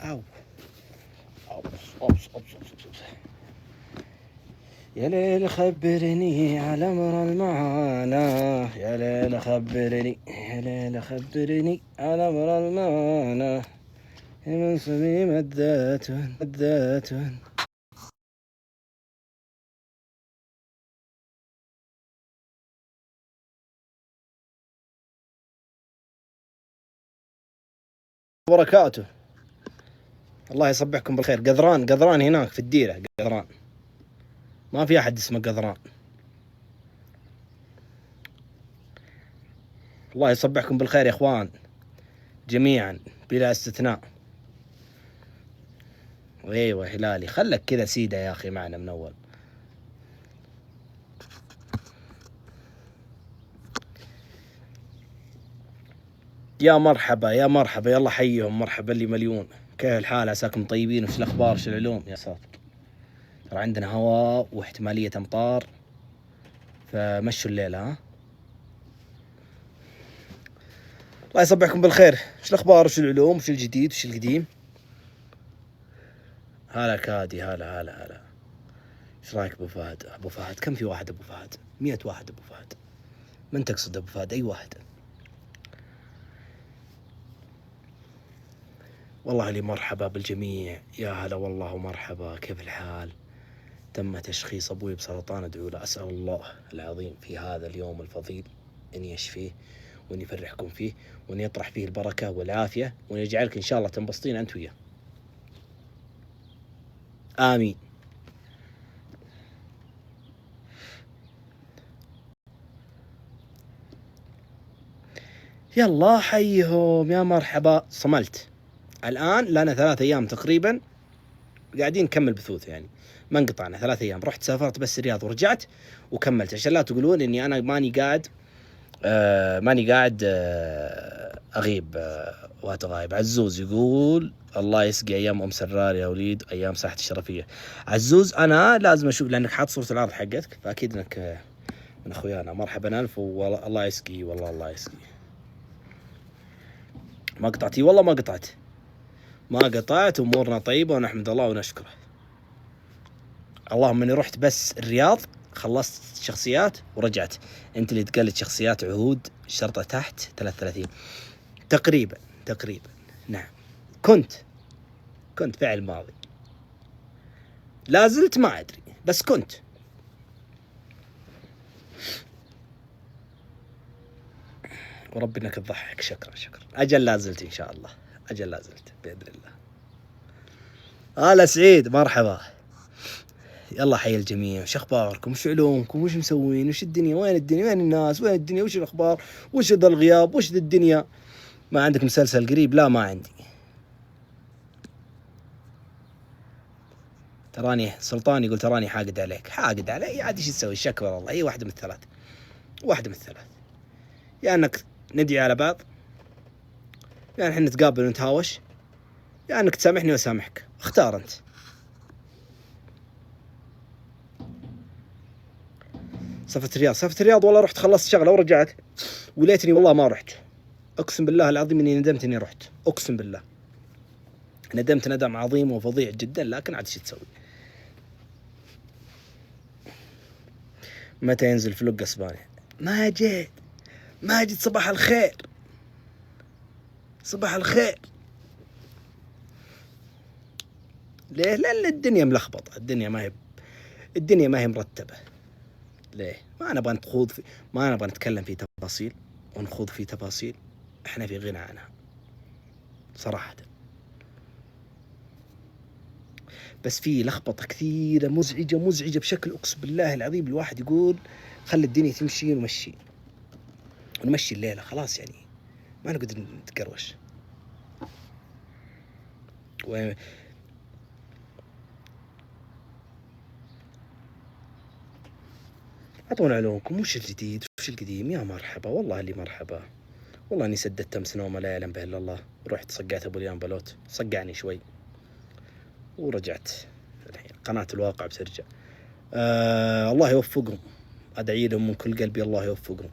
أو أوبس. يا ليل خبرني على أمر المعاناة، يا ليل خبرني، يا ليل خبرني على أمر المعاناة، من صميم الذات وبركاته. الله يصبحكم بالخير. قذران هناك في الديرة، قذران، ما في أحد اسمه قذران. الله يصبحكم بالخير يا إخوان جميعا بلا استثناء. ايوه هلالي، خلك كذا سيدة يا اخي معنا من اول. يا مرحبا يا مرحبا، يلا حيهم، مرحبا اللي مليون. كيف الحال؟ عساكم طيبين؟ وش الاخبار؟ وش العلوم؟ يا ساتر، ترى عندنا هواء واحتمالية امطار، فمشوا الليلة. ها، الله يصبحكم بالخير. وش الاخبار؟ وش العلوم؟ وش الجديد؟ وش القديم؟ هلا كادي، هلا. ايش رايك ابو فهد؟ ابو فهد كم في واحد ابو فهد؟ 100 واحد ابو فهد. من تقصد ابو فهد؟ اي واحد؟ والله لي مرحبا بالجميع، يا هلا والله ومرحبا. كيف الحال؟ تم تشخيص أبوي بسرطان، أدعو له. أسأل الله العظيم في هذا اليوم الفضيل أن يشفيه، وأن يفرحكم فيه، وأن يطرح فيه البركة والعافية، وأن يجعلك إن شاء الله تنبسطين أنت وياه. آمين. يلا حيهم، يا مرحبا. صملت الآن لنا 3 أيام تقريبا قاعدين نكمل بثوث، يعني ما انقطعنا 3 أيام. رحت سافرت بس الرياض ورجعت وكملت، عشان لا تقولون إني أنا ماني قاعد أغيب وأتغايب. عزوز يقول الله يسقي أيام أم سرار يا وليد، أيام ساحة الشرفية. عزوز أنا لازم أشوف، لأنك حاط صورة العرض حقتك، فأكيد أنك من أخويانا. مرحبا ألف، والله يسقي، والله الله يسقي. ما قطعتي؟ والله ما قطعت، أمورنا طيبة ونحمد الله ونشكره. اللهم اني رحت بس الرياض، خلصت شخصيات ورجعت. انت اللي تقلد شخصيات عهود الشرطة تحت 33 تقريبا. نعم، كنت فعل ماضي، لا زلت ما ادري، بس كنت. ورب انك تضحك. شكرا. اجل لا زلت ان شاء الله، باذن الله. هلا سعيد، مرحبا. يلا حي الجميع. وش اخباركم؟ وش علومكم؟ وش مسوين؟ وش الدنيا؟ وين الناس؟ وين الدنيا؟ وش الاخبار؟ وش ذا الغياب؟ وش ذا الدنيا؟ ما عندك مسلسل قريب؟ لا ما عندي. تراني سلطان يقول تراني حاقد عليك. حاقد علي عاد؟ ايش تسوي؟ شكوى والله. هي واحدة من الثلاث، يا انك ندعي على بعض، يا احنا نتقابل ونتهاوش، يا انك تسامحني واسامحك. اختار انت. سافرت الرياض والله، رحت خلصت شغله ورجعت، وليتني والله ما رحت. اقسم بالله العظيم اني ندمت اني رحت، اقسم بالله ندمت ندم عظيم وفظيع جدا، لكن عاد ايش تسوي؟ متى ينزل فلوق اسبانيا؟ ماجد صباح الخير. ليه؟ لأن الدنيا ملخبطة، الدنيا ما هي مرتبة. ليه؟ ما نبغى نتكلم في تفاصيل ونخوض في تفاصيل احنا في غنى عنها صراحة. بس في لخبطة كثيرة مزعجة بشكل أقسم بالله العظيم. الواحد يقول خلي الدنيا تمشي ونمشي الليلة خلاص، يعني ما نقدر نتقروش. أعطونا علومكم. وش الجديد؟ وش القديم؟ يا مرحبا، والله اللي مرحبا. والله اني سددت امس نومه لا يعلم به الا الله، ورحت صقعت ابو ليان بلوت، صقعني شوي ورجعت. الحين قناة الواقع بترجع. الله يوفقهم، ادعي لهم من كل قلبي، الله يوفقهم،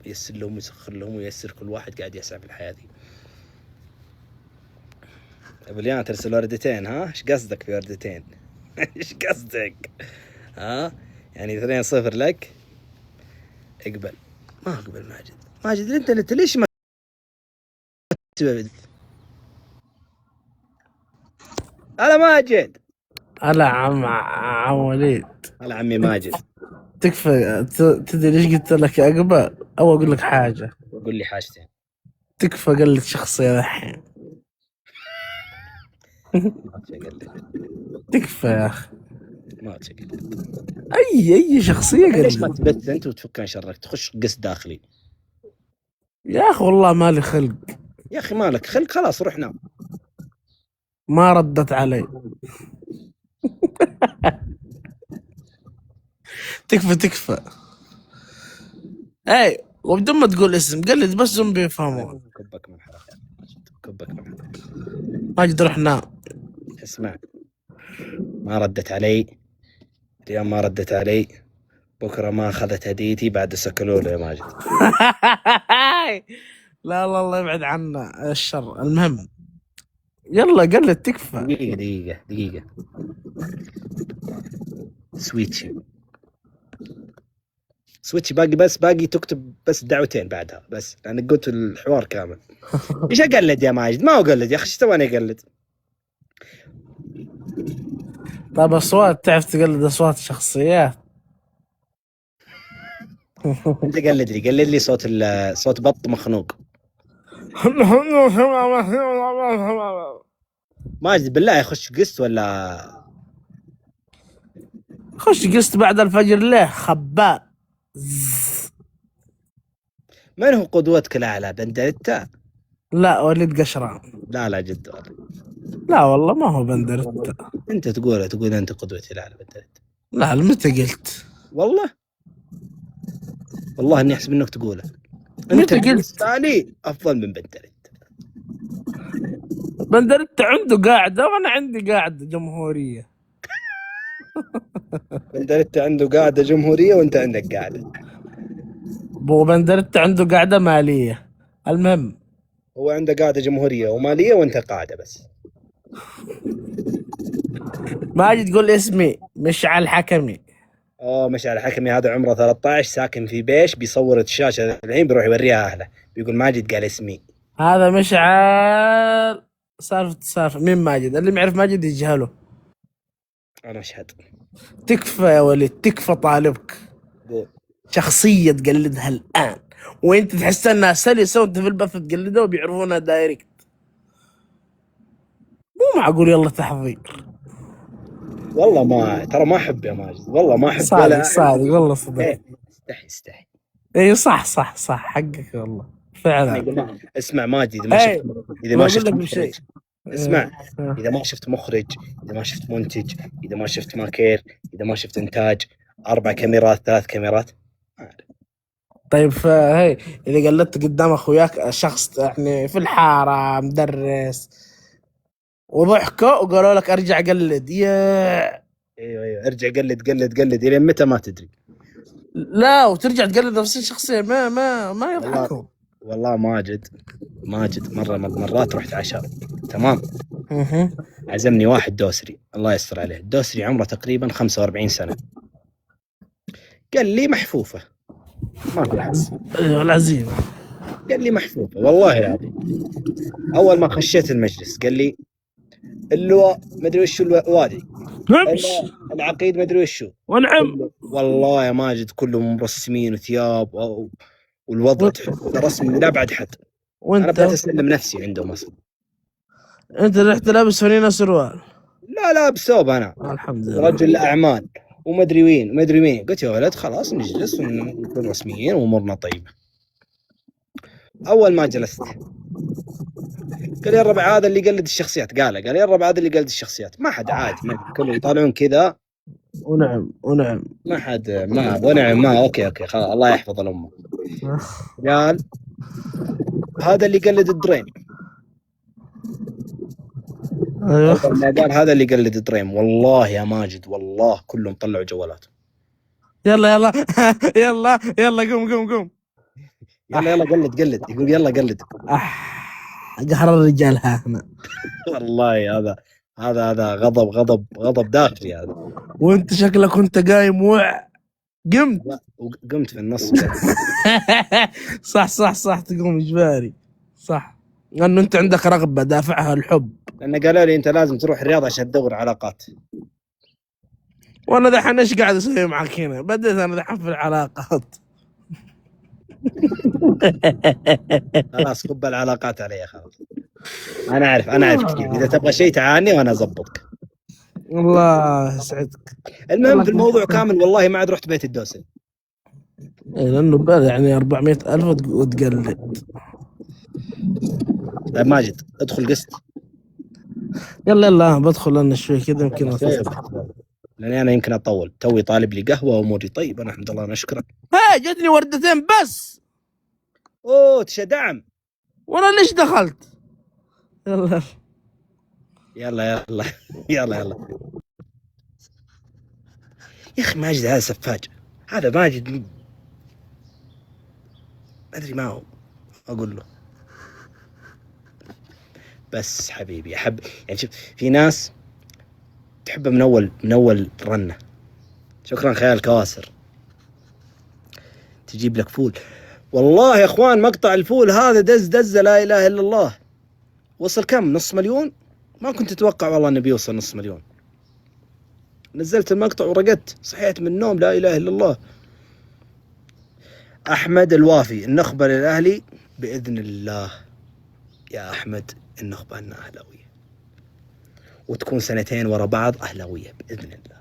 ييسر لهم ويسخر لهم وييسر كل واحد قاعد يسعى في الحياة دي. ابو ليان ترسل وردتين، ها ايش قصدك في وردتين؟ ايش قصدك؟ ها يعني 2-0 لك. اقبل. ما اقبل ماجد. ماجد انت ليش ما تبد؟ هلا ماجد. هلا عم وليد. هلا عمي ماجد. تكفى تدري ليش قلت لك يا اقبل؟ او اقول لك حاجه. قول لي حاجتين. تكفى قلة شخصيه الحين. ما تقلد. تكفى يا اخي. ما تقلد. اي شخصيه ليش ما قلت. تبت انت وتفك عن شرك تخش قس داخلي؟ يا اخي والله مالي خلق. يا اخي مالك خلق، خلاص روح نام. ما ردت علي. تكفى. اي وبدون ما تقول اسم قلد بس زومبي يفهمون. كبك من حلقة ماجد، كبك من حلقة. ماجد روح نام. اسمع، ما ردت علي اليوم، ما ردت علي بكره ما اخذت هديتي بعد سكلوله يا ماجد. لا الله يبعد عنا الشر. المهم يلا قلد تكفى. دقيقة سويتشي باقي تكتب بس دعوتين بعدها بس، لأنك قلت الحوار كامل. ايش اقلد يا ماجد؟ ما اقلد يا اخي، ايش تبغاني اقلد؟ طيب اصوات، تعرف تقلد اصوات شخصيات؟ انت قلد لي صوت بط مخنوق. ماجد بالله يخش قست ولا خش قست بعد الفجر ليه خباء. من هو قدوتك الاعلى؟ بندرتا؟ لا وليد قشران. لا جد والله. لا والله ما هو بندرتا. انت تقول انت قدوتي الاعلى بندرتا. لا متى قلت؟ والله اني احسب انك تقوله. متى قلت؟ ثاني افضل من بندرتا. بندرتا عنده قاعدة وانا عندي قاعدة جمهورية. بندرتا عنده قاعدة جمهورية وانت عندك قاعدة. بو بندرتا عنده قاعدة مالية. المهم هو عنده قاعدة جمهورية ومالية وانت قاعدة بس. ماجد تقول اسمي مشعل حكمي. مشعل حكمي هذا عمره 13 ساكن في بيش، بيصور الشاشة الحين بيروح يوريها أهله، بيقول ماجد قال اسمي. هذا مشعل. سالفة مين ماجد؟ اللي ما يعرف ماجد يجهله. أنا أشهد. تكفى يا ولد تكفى. طالبك قول. شخصية تقلدها الآن وانت تحس انها سلسة وانت في البث تقلدها وبيعرفونها دايركت. مو معقول يلا تحضير. والله ترى ما أحب يا ماجد، والله ما أحب. صادق والله صدق. استحي. اي صح حقك والله فعلا. اسمع ماجد، إذا ما شفت مخرج، اسمع، إيه. إذا ما شفت مخرج، إذا ما شفت منتج، إذا ما شفت ماكير، إذا ما شفت إنتاج، 4 كاميرات 3 كاميرات. طيب هي اذا قلدت قدام اخوياك شخص يعني في الحاره مدرس وضحكوا وقالوا لك ارجع قلد ايوه ارجع قلد الى متى ما تدري. لا وترجع تقلد نفس الشخصيه ما يضحكوا. والله ماجد مره من المرات رحت عشاء، تمام. عزمني واحد دوسري، الله يستر عليه، الدوسري عمره تقريبا 45 سنه. قال لي محفوفه ما في حس. ايوه العزيمه. قال لي محفوفه والله العظيم. اول ما خشيت المجلس قال لي اللواء مدري وش الوادي، العقيد مدري وشو، ونعم. والله يا ماجد كلهم مرسمين وثياب والوضع رسمي لا بعد حد. انا بدأت اسلم نفسي عندهم اصلا. انت رحت لابس فانيلا سروال؟ لا لابس ثوب انا الحمد لله. رجل اعمال ومدري مين. قلت يا ولد خلاص نجلس ونكون رسميين وامورنا طيبه. اول ما جلست قال يا الربع هذا اللي يقلد الشخصيات، قال يا الربع هذا اللي يقلد الشخصيات. ما حد عادي، كلهم يطالعون كذا. ونعم ما حد ونعم ما اوكي خلاص الله يحفظ الامه. قال هذا اللي يقلد الدريم. ايوه قال هذا اللي يقلد الدريم. والله يا ماجد والله كلهم طلعوا جوالاتهم. يلا قوم يلا قلد. يقول يلا قلد. قهر الرجال ها هنا. والله هذا غضب داخلي هذا. وانت شكلك كنت قايم قمت. لا قمت في النص. صح تقوم اجباري. صح، لانه انت عندك رغبه دافعها الحب. لان قالوا لي انت لازم تروح الرياض عشان تدور علاقات. وانا دحين ايش قاعد اسوي معك هنا؟ بديت انا دحين في العلاقات. خلاص كب العلاقات علي خلاص. انا اعرف كثير. اذا تبغى شيء تعاني وانا اضبطك. الله يسعدك. المهم في الموضوع كامل والله ما عاد رحت بيت الدوسري. لانه بال يعني 400,000 وتقلد. طيب ماجد ادخل قسط. يلا بدخل انا شوي كذا يمكن اتصل. لاني انا يمكن اطول، توي طالب لي قهوه واموري طيب. انا الحمد لله نشكرك. جتني وردتين بس. اوه تشدعم. وانا ليش دخلت؟ يلا يا اخي ماجد هذا سفاج. هذا ماجد ما ادري ما هو اقول له. بس حبيبي احب يعني. شوف في ناس تحبه من اول رنه. شكرا خيال كواسر. تجيب لك فول. والله يا اخوان مقطع الفول هذا دز لا اله الا الله. وصل كم؟ نص مليون. ما كنت اتوقع والله انه بيوصل نص مليون. نزلت المقطع ورقدت صحيت من النوم لا اله الا الله. احمد الوافي النخبه للاهلي باذن الله. يا احمد النخبه لنا اهلاويه وتكون سنتين ورا بعض اهلاويه باذن الله.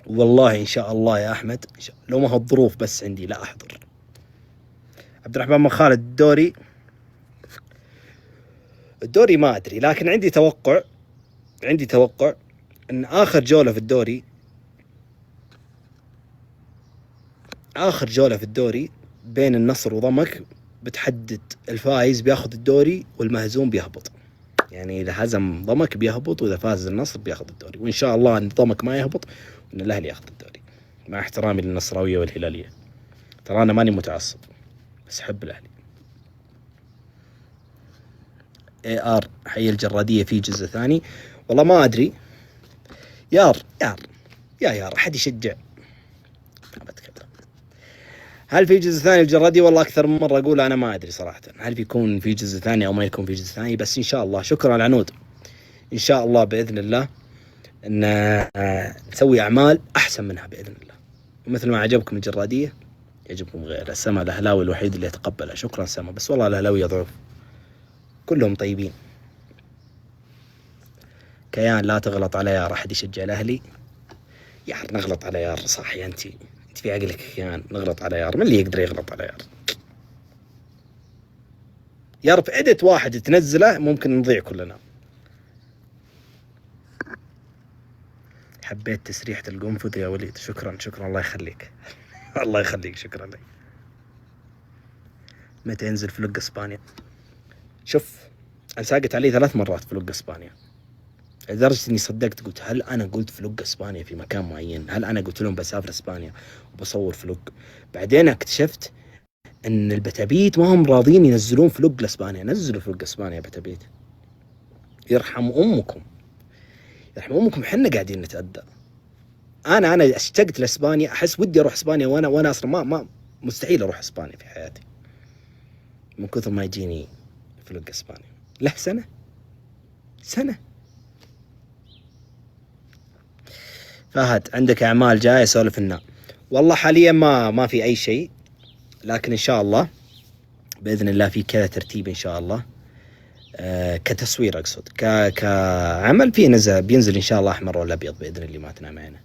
والله ان شاء الله يا احمد لو ما هو الظروف بس عندي لا احضر. عبد الرحمن بن خالد الدوري ما ادري، لكن عندي توقع ان اخر جوله في الدوري بين النصر وضمك بتحدد الفائز بياخذ الدوري والمهزوم بيهبط. يعني اذا هزم ضمك بيهبط واذا فاز النصر بياخذ الدوري. وان شاء الله ان ضمك ما يهبط وان الاهلي ياخذ الدوري. مع احترامي للنصراويه والهلاليه، ترى انا ماني متعصب بس احب الاهلي. AR حي الجراديه في جزء ثاني. والله ما ادري. يار احد يشجع. ما بتكلم. هل في جزء ثاني الجرادي؟ والله اكثر من مره اقول انا ما ادري صراحه هل بيكون في جزء ثاني او ما يكون في جزء ثاني. بس ان شاء الله. شكرا العنود. ان شاء الله باذن الله ان نسوي اعمال احسن منها باذن الله. ومثل ما عجبكم الجراديه يعجبكم غير. السما الاهلاوي الوحيد اللي يتقبلها. شكرا سما. بس والله الاهلاويه ضعف كلهم طيبين. كيان لا تغلط على يار احد يشجع الاهلي. يار نغلط على يار صح يا انت في عقلك كيان. نغلط على يار. من اللي يقدر يغلط على يار في ادت واحد تنزله ممكن نضيع كلنا. حبيت تسريحة القنفذ يا وليد. شكرا الله يخليك. الله يخليك شكرا لك. متى ينزل فلوق اسبانيا؟ شوف انا ساقت علي 3 مرات فلوق اسبانيا لدرجة اني صدقت. قلت هل انا قلت فلوق اسبانيا في مكان معين؟ هل انا قلت لهم بسافر اسبانيا وبصور فلوق؟ بعدين اكتشفت ان البتابيت ما هم راضين ينزلون فلوق لاسبانيا. نزلوا فلوق اسبانيا يا بتابيت. يرحم امكم احنا قاعدين نتأذى. انا اشتقت لاسبانيا. احس ودي اروح اسبانيا وانا اصلا ما مستحيل اروح اسبانيا في حياتي من كثر ما يجيني فلوق اسبانيا. له سنة. فهد عندك اعمال جايه سولف لنا؟ والله حاليا ما في اي شيء، لكن ان شاء الله باذن الله في كذا ترتيب ان شاء الله. كتصوير اقصد كعمل في بينزل ان شاء الله احمر ولا ابيض باذن الله ما تنام عينه.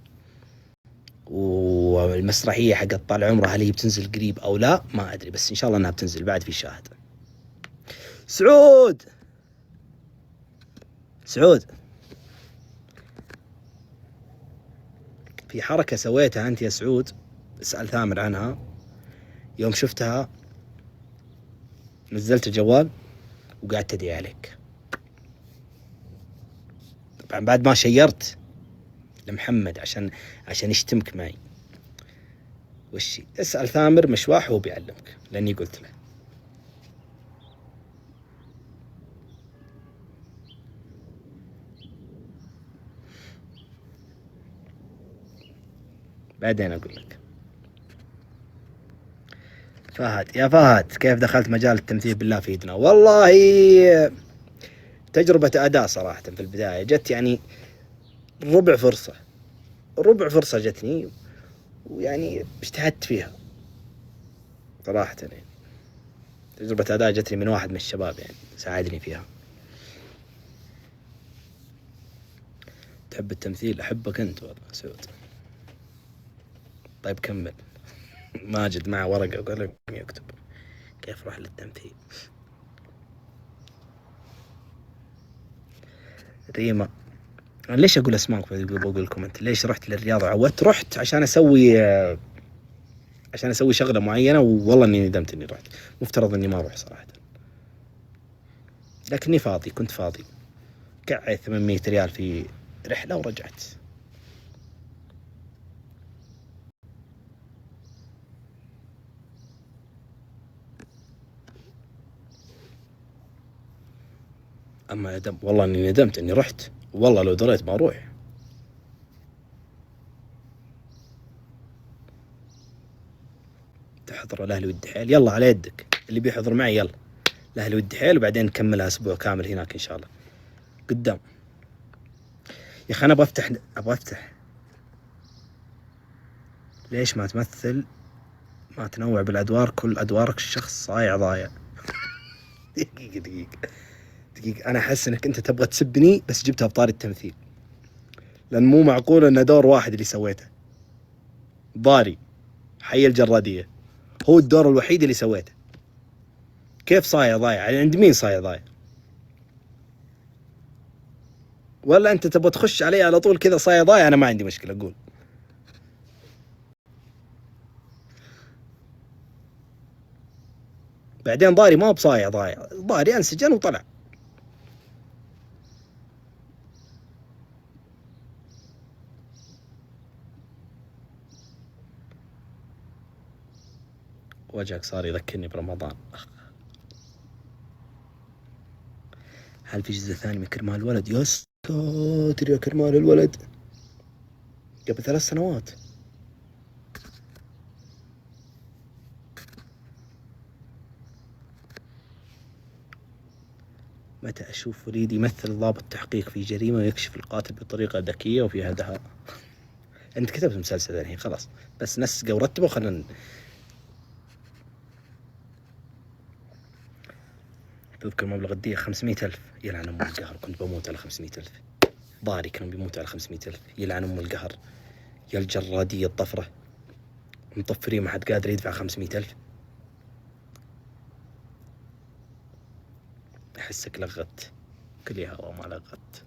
والمسرحيه حقت طال عمره هل هي بتنزل قريب او لا ما ادري، بس ان شاء الله انها بتنزل بعد في شاهد. سعود في حركة سويتها أنت يا سعود، اسأل ثامر عنها. يوم شفتها نزلت الجوال وقعدت أدعي عليك. طبعا بعد ما شيرت لمحمد عشان يشتمك معي. وشي اسأل ثامر مشواح هو بيعلمك لأني قلت له. بعدين اقول لك. فهد، يا فهد كيف دخلت مجال التمثيل بالله فيدنا؟ والله تجربة أداء صراحة. في البداية جت يعني ربع فرصة جتني، ويعني اجتهدت فيها صراحة. يعني تجربة أداء جتني من واحد من الشباب يعني ساعدني فيها. تحب التمثيل؟ أحبك أنت والله سعود. طيب كمل. ماجد معه ورقة وقلم يكتب كيف روح للتمثيل. ريما، أنا ليش أقول أسماء بقول لكم أنت ليش رحت للرياضة عودت؟ رحت عشان أسوي شغلة معينة، والله إني ندمت إني رحت. مفترض إني ما أروح صراحة، لكني فاضي، كنت فاضي. قعدت 800 ريال في رحلة ورجعت. أما والله إني ندمت إني رحت، والله لو دريت ما أروح. تحضر الأهلي والدحيل؟ يلا على يدك، اللي بيحضر معي يلا. الأهلي والدحيل وبعدين نكملها أسبوع كامل هناك إن شاء الله قدام. يا أخي أنا أبغى أفتح. ليش ما تمثل؟ ما تنوع بالأدوار، كل أدوارك الشخص صايع ضايع. دقيقة، أنا أحس إنك أنت تبغى تسبني بس جبتها بطاري التمثيل، لأن مو معقول إن دور واحد اللي سويته. ضاري حي الجرادية هو الدور الوحيد اللي سويته. كيف صايع ضايع؟ يعني عند مين صايع ضايع؟ ولا أنت تبغى تخش علي على طول كذا صايع ضايع؟ أنا ما عندي مشكلة، أقول. بعدين ضاري ما هو بصايع ضايع، ضاري انسجن وطلع. وجهك صار يذكرني برمضان. هل في جزء ثاني من كرمال الولد؟ يا ساتر يا كرمال الولد، قبل 3 سنوات. متى أشوف وليد يمثل ضابط تحقيق في جريمة ويكشف القاتل بطريقة ذكية وفيها دهاء؟ أنت كتبت مسلسل الحين خلاص، بس نسقه ورتبه وخلنا. تذكر مبلغ الدية 500,000؟ يلعن أم القهر، كنت بموت على 500,000. ضاري كانوا بيموت على 500,000. يلعن أم القهر. يا الجرادية الطفرة، مطفرين ما حد قادر يدفع 500,000. أحسك لغت، كل هوا ما لغت.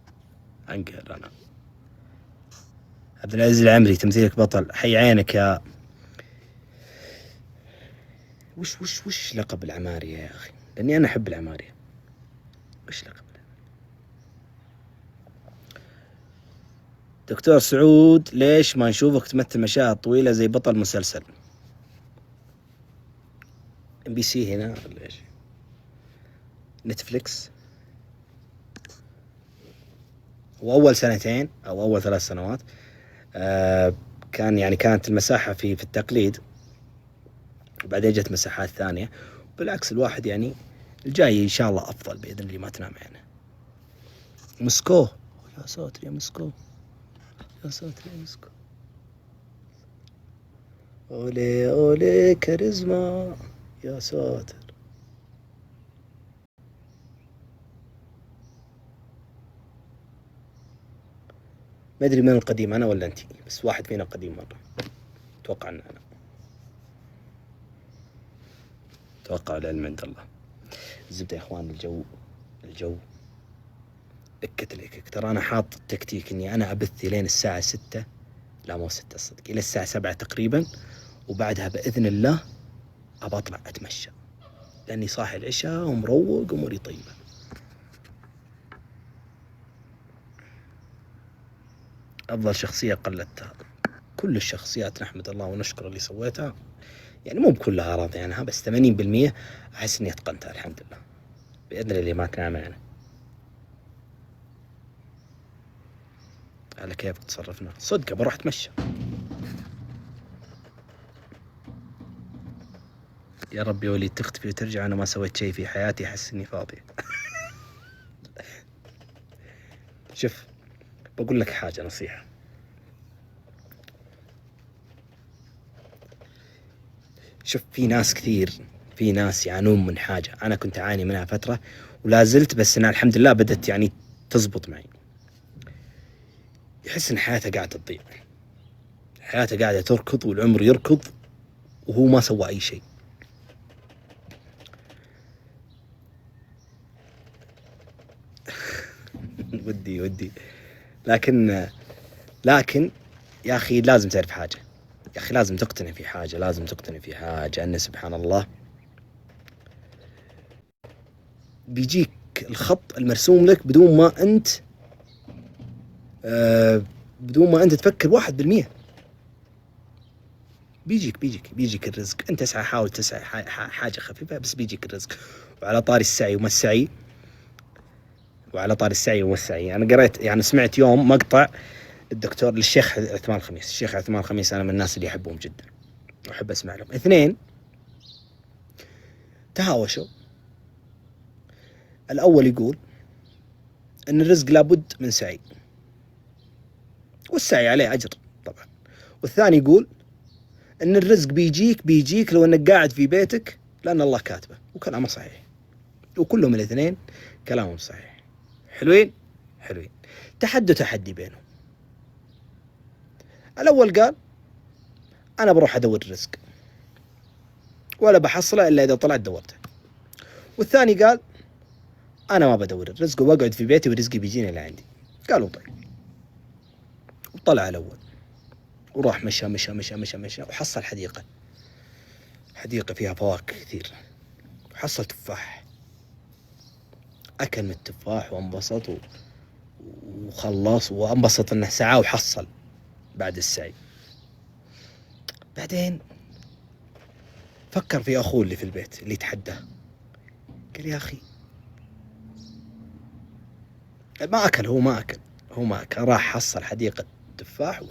أنقهر أنا. عبد العزيز العمري، تمثيلك بطل، حي عينك يا. وش لقب العمارية يا أخي؟ لأني أنا أحب العمارية. وش لقب؟ دكتور سعود، ليش ما نشوفك تمثل مشاهد طويلة زي بطل مسلسل؟ MBC هنا ولا إيش؟ نتفليكس. وأول سنتين أو أول 3 سنوات كانت المساحة في التقليد، وبعدين جت مساحات ثانية. بالعكس الواحد يعني الجاي إن شاء الله أفضل بإذن الله، ما تنام يعني. مسكو، يا ساتر يا مسكو، يا ساتر يا مسكو. أولي أولي كاريزما، يا ساتر. ما أدري من القديم، أنا ولا أنتي، بس واحد فينا قديم مرة. أتوقع أن أنا، أتوقع العلم عند الله. الزبدة يا إخوان، الجو اكتلك. ترى أنا حاط تكتيك إني أنا أبث لين الساعة 6، لا مو 6 صدق، إلى الساعة 7 تقريبا، وبعدها بإذن الله أبى أطلع أتمشى، لأني صاحي العشاء ومروق أموري طيبة. أفضل شخصية قلدتها؟ كل الشخصيات نحمد الله ونشكر اللي سويتها، يعني مو بكلها راضي عنها، بس 80% أحس إني أتقنتها الحمد لله بإذن الله. ما تنام يعني. على كيفك تصرفنا، صدق بروح أتمشى. يا رب يا وليد تختفي وترجع، أنا ما سويت شيء في حياتي، أحس إني فاضي. شوف، بقول لك حاجة نصيحة. شوف، في ناس كثير، في ناس يعانون من حاجة أنا كنت أعاني منها فترة ولا زلت، بس أنا الحمد لله بدت يعني تزبط معي. يحس إن حياته قاعدة تضيع، حياته قاعدة تركض والعمر يركض وهو ما سوى أي شيء. ودي لكن يا أخي لازم تعرف حاجة، يا أخي لازم تقتنع في حاجة، لازم تقتنع في حاجة أن سبحان الله بيجيك الخط المرسوم لك بدون ما أنت بدون ما أنت تفكر 1%. بيجيك الرزق. أنت اسعى، حاول تسعى حاجة خفيفة بس بيجيك الرزق. وعلى طاري السعي وما السعي، أنا قريت يعني سمعت يوم مقطع الدكتور للشيخ عثمان الخميس. الشيخ عثمان الخميس أنا من الناس اللي أحبهم جدا وأحب أسمع لهم. اثنين تهاوشوا. الأول يقول أن الرزق لابد من سعي، والسعي عليه أجر طبعا. والثاني يقول أن الرزق بيجيك لو أنك قاعد في بيتك لأن الله كاتبه، وكلامه صحيح. وكلهم الاثنين كلامهم صحيح. حلوين. تحدي بينهم. الأول قال أنا بروح أدور الرزق ولا بحصله إلا إذا طلعت دورته. والثاني قال أنا ما بدور الرزق وبقعد في بيتي ورزقي بيجيني لعندي. قالوا طيب. وطلع الأول وراح مشى وحصل حديقة فيها فواكه كثير، وحصل تفاح. أكل من التفاح وانبسط وخلص، وانبسط أنه سعى وحصل بعد السعي. بعدين فكر في أخوه اللي في البيت اللي تحداه. قال يا أخي هو ما أكل، راح حصل حديقة تفاح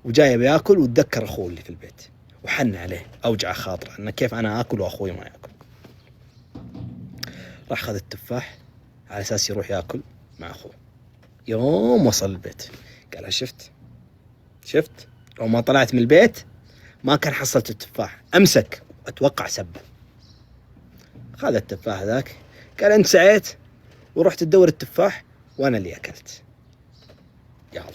وجاي بياكل، وتذكر أخوه اللي في البيت وحن عليه، أوجع خاطره أنه كيف أنا أكل وأخوي ما يأكل. راح خذ التفاح على أساس يروح يأكل مع أخوه. يوم وصل البيت قال شفت لو ما طلعت من البيت ما كان حصلت التفاح. أمسك، أتوقع سبه. خذ التفاح ذاك قال أنت سعيت ورحت تدور التفاح وأنا اللي أكلت. يا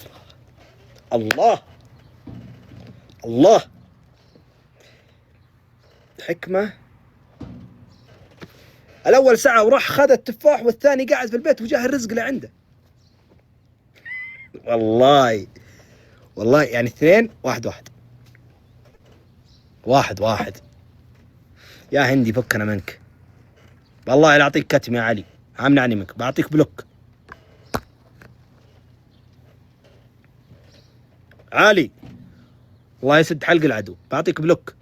الله حكمة. الأول سعى وراح خذ التفاح، والثاني قاعد في البيت وجاه الرزق لعنده. والله يعني اثنين واحد. يا هندي فكنا منك، والله لا أعطيك كتم يا علي، عامنعني منك، بعطيك بلوك. علي الله يسد حلق العدو، بعطيك بلوك.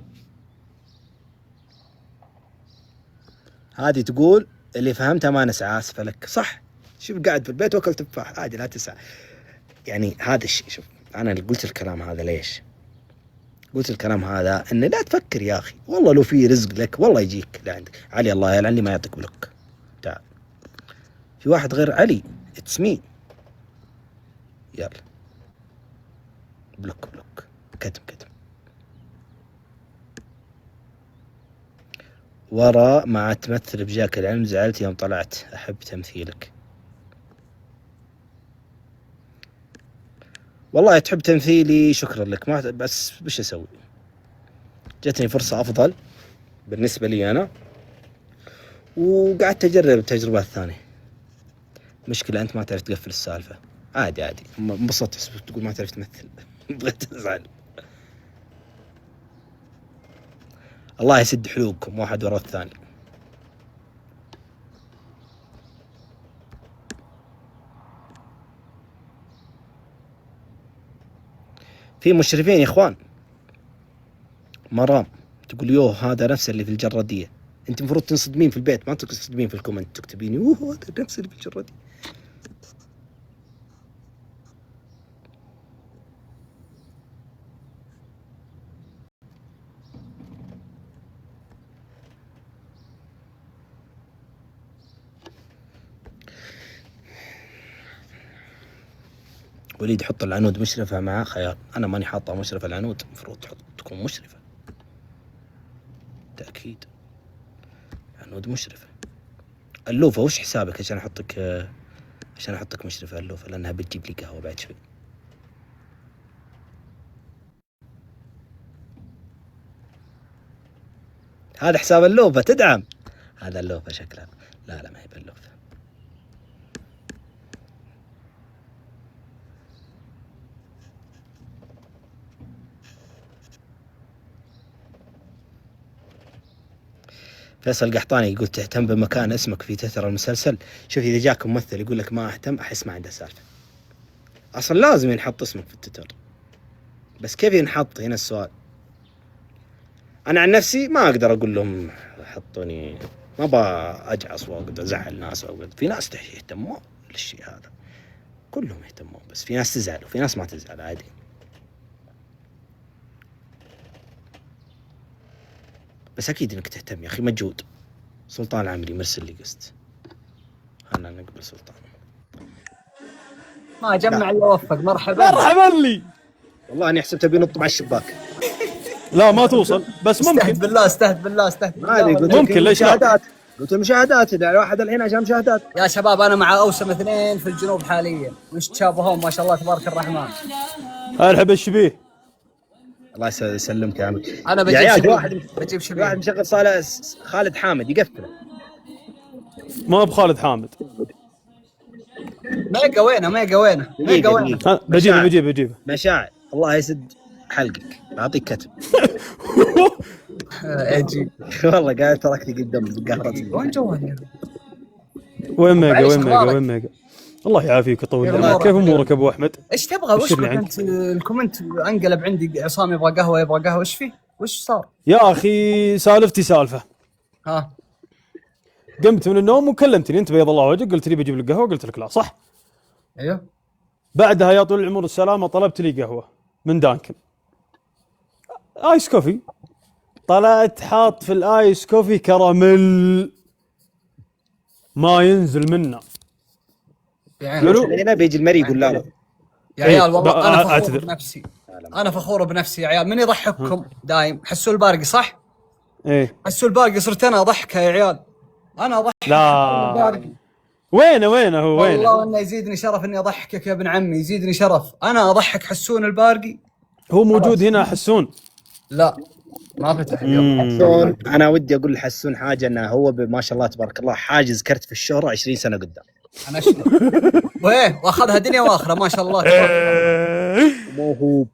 هذه تقول اللي فهمتها ما نسعى، اسفه لك. صح، شوف قاعد في البيت واكل تفاح عادي، لا تسعى. يعني هذا الشيء. شوف انا اللي قلت الكلام هذا ليش؟ قلت الكلام هذا ان لا تفكر يا اخي، والله لو في رزق لك والله يجيك لعندك. علي الله يلعني ما يعطيك بلوك. تعال، في واحد غير علي، اتس مي. يلا بلوك كتم. ورا ما تمثل بجاك العلم، زعلت يوم طلعت، احب تمثيلك. والله تحب تمثيلي، شكرا لك، ما بس وش اسوي؟ جتني فرصة افضل بالنسبة لي انا، وقعدت اجرب التجربة الثانية. مشكلة انت ما تعرف تقفل السالفة. عادي انبسطت تقول ما تعرف تمثل. بغيت تزعل. الله يسد حلوقكم واحد ورا الثاني. في مشرفين يا اخوان. مرام تقول يوه هذا نفس اللي في الجرادية. انت المفروض تنصدمين في البيت، ما تنصدمين في الكومنت تكتبين يوه هذا نفس اللي في الجرادية. وليد حط العنود مشرفة مع خيار. أنا ماني حاطة مشرفة العنود، المفروض تكون مشرفة تأكيد. عنود مشرفة. اللوفة وش حسابك عشان أحطك مشرفة اللوفة، لأنها بتجيب لي قهوة بعد شوي. هذا حساب اللوفة تدعم. هذا اللوفة شكلها. لا ما هي باللوفة. فيصل قحطاني يقول تهتم بمكان اسمك في تتر المسلسل. شوف إذا جاك ممثل يقول لك ما أهتم، أحس ما عنده سالفة. أصلا لازم ينحط اسمك في التتر، بس كيف ينحط؟ هنا السؤال. أنا عن نفسي ما أقدر أقول لهم حطوني، ما بأجعص وأقعد أزعل ناس وأقعد. في ناس يهتمون للشيء هذا، كلهم يهتمون، بس في ناس تزعل وفي ناس ما تزعل عادي. بس أكيد إنك تهتم يا أخي، مجهود. سلطان العمري مرسل لي قسط. أنا نقبل سلطان. ما جمع الا وفق. مرحبا لي. والله أني حسبت بينط مع الشباك. لا ما توصل، بس استهد ممكن. بالله استهد بالله استهد بالله. ممكن ليش لا؟ قلت المشاهدات الواحد الحين عشان مشاهدات. يا شباب انا مع اوسم اثنين في الجنوب حاليا، وش تشابهون ما شاء الله تبارك الرحمن. الحب الشبيه. الله يسلمك يا عمي. انا يا عيال بجيب واحد شبيه. مشغل صالة خالد حامد يقفله. ما بخالد حامد. ميجا وينه ميجا وينه ميجا وينه. بجيبه. مشاعر الله يسد حلقك، بعطيك كتب. اجي والله قاعد تركتي قدام قهرتني. وين جوالي؟ وين ميجا. الله يعافيك ويطول عمرك. كيف امورك ابو احمد؟ ايش تبغى؟ وش انت الكومنت انقلب عندي؟ عصام يبغى قهوه ايش فيه؟ وش صار؟ يا اخي سالفتي سالفه. ها قمت من النوم وكلمتني انت بيض الله وجهك، قلت لي بجيب لك قهوه، قلت لك لا صح. ايوه. بعدها يا طول العمر السلامه طلبت لي قهوه من دانكن ايس كوفي. طلعت حاط في الايس كوفي كراميل ما ينزل منه. يعني هنا بيجي المري يقول لا يا عيال والله انا فخور أعتذر. بنفسي. انا فخور بنفسي يا عيال. من يضحككم دايم؟ حسوا البارقي صح؟ ايه حسوا البارقي صرت انا اضحكه يا عيال. انا اضحك لا. البارقي. وينه والله انه يزيدني شرف اني اضحكك يا ابن عمي، يزيدني شرف. انا اضحك حسون البارقي. هو موجود هنا حسون؟ لا ما فتح اليوم. حسون. انا ودي اقول لحسون حاجه، انه هو ما شاء الله تبارك الله حاجز كرت في الشهره 20 سنه قدام. انا اشتري وايه واخذها دنيا واخره ما شاء الله تبارك الله. موهوب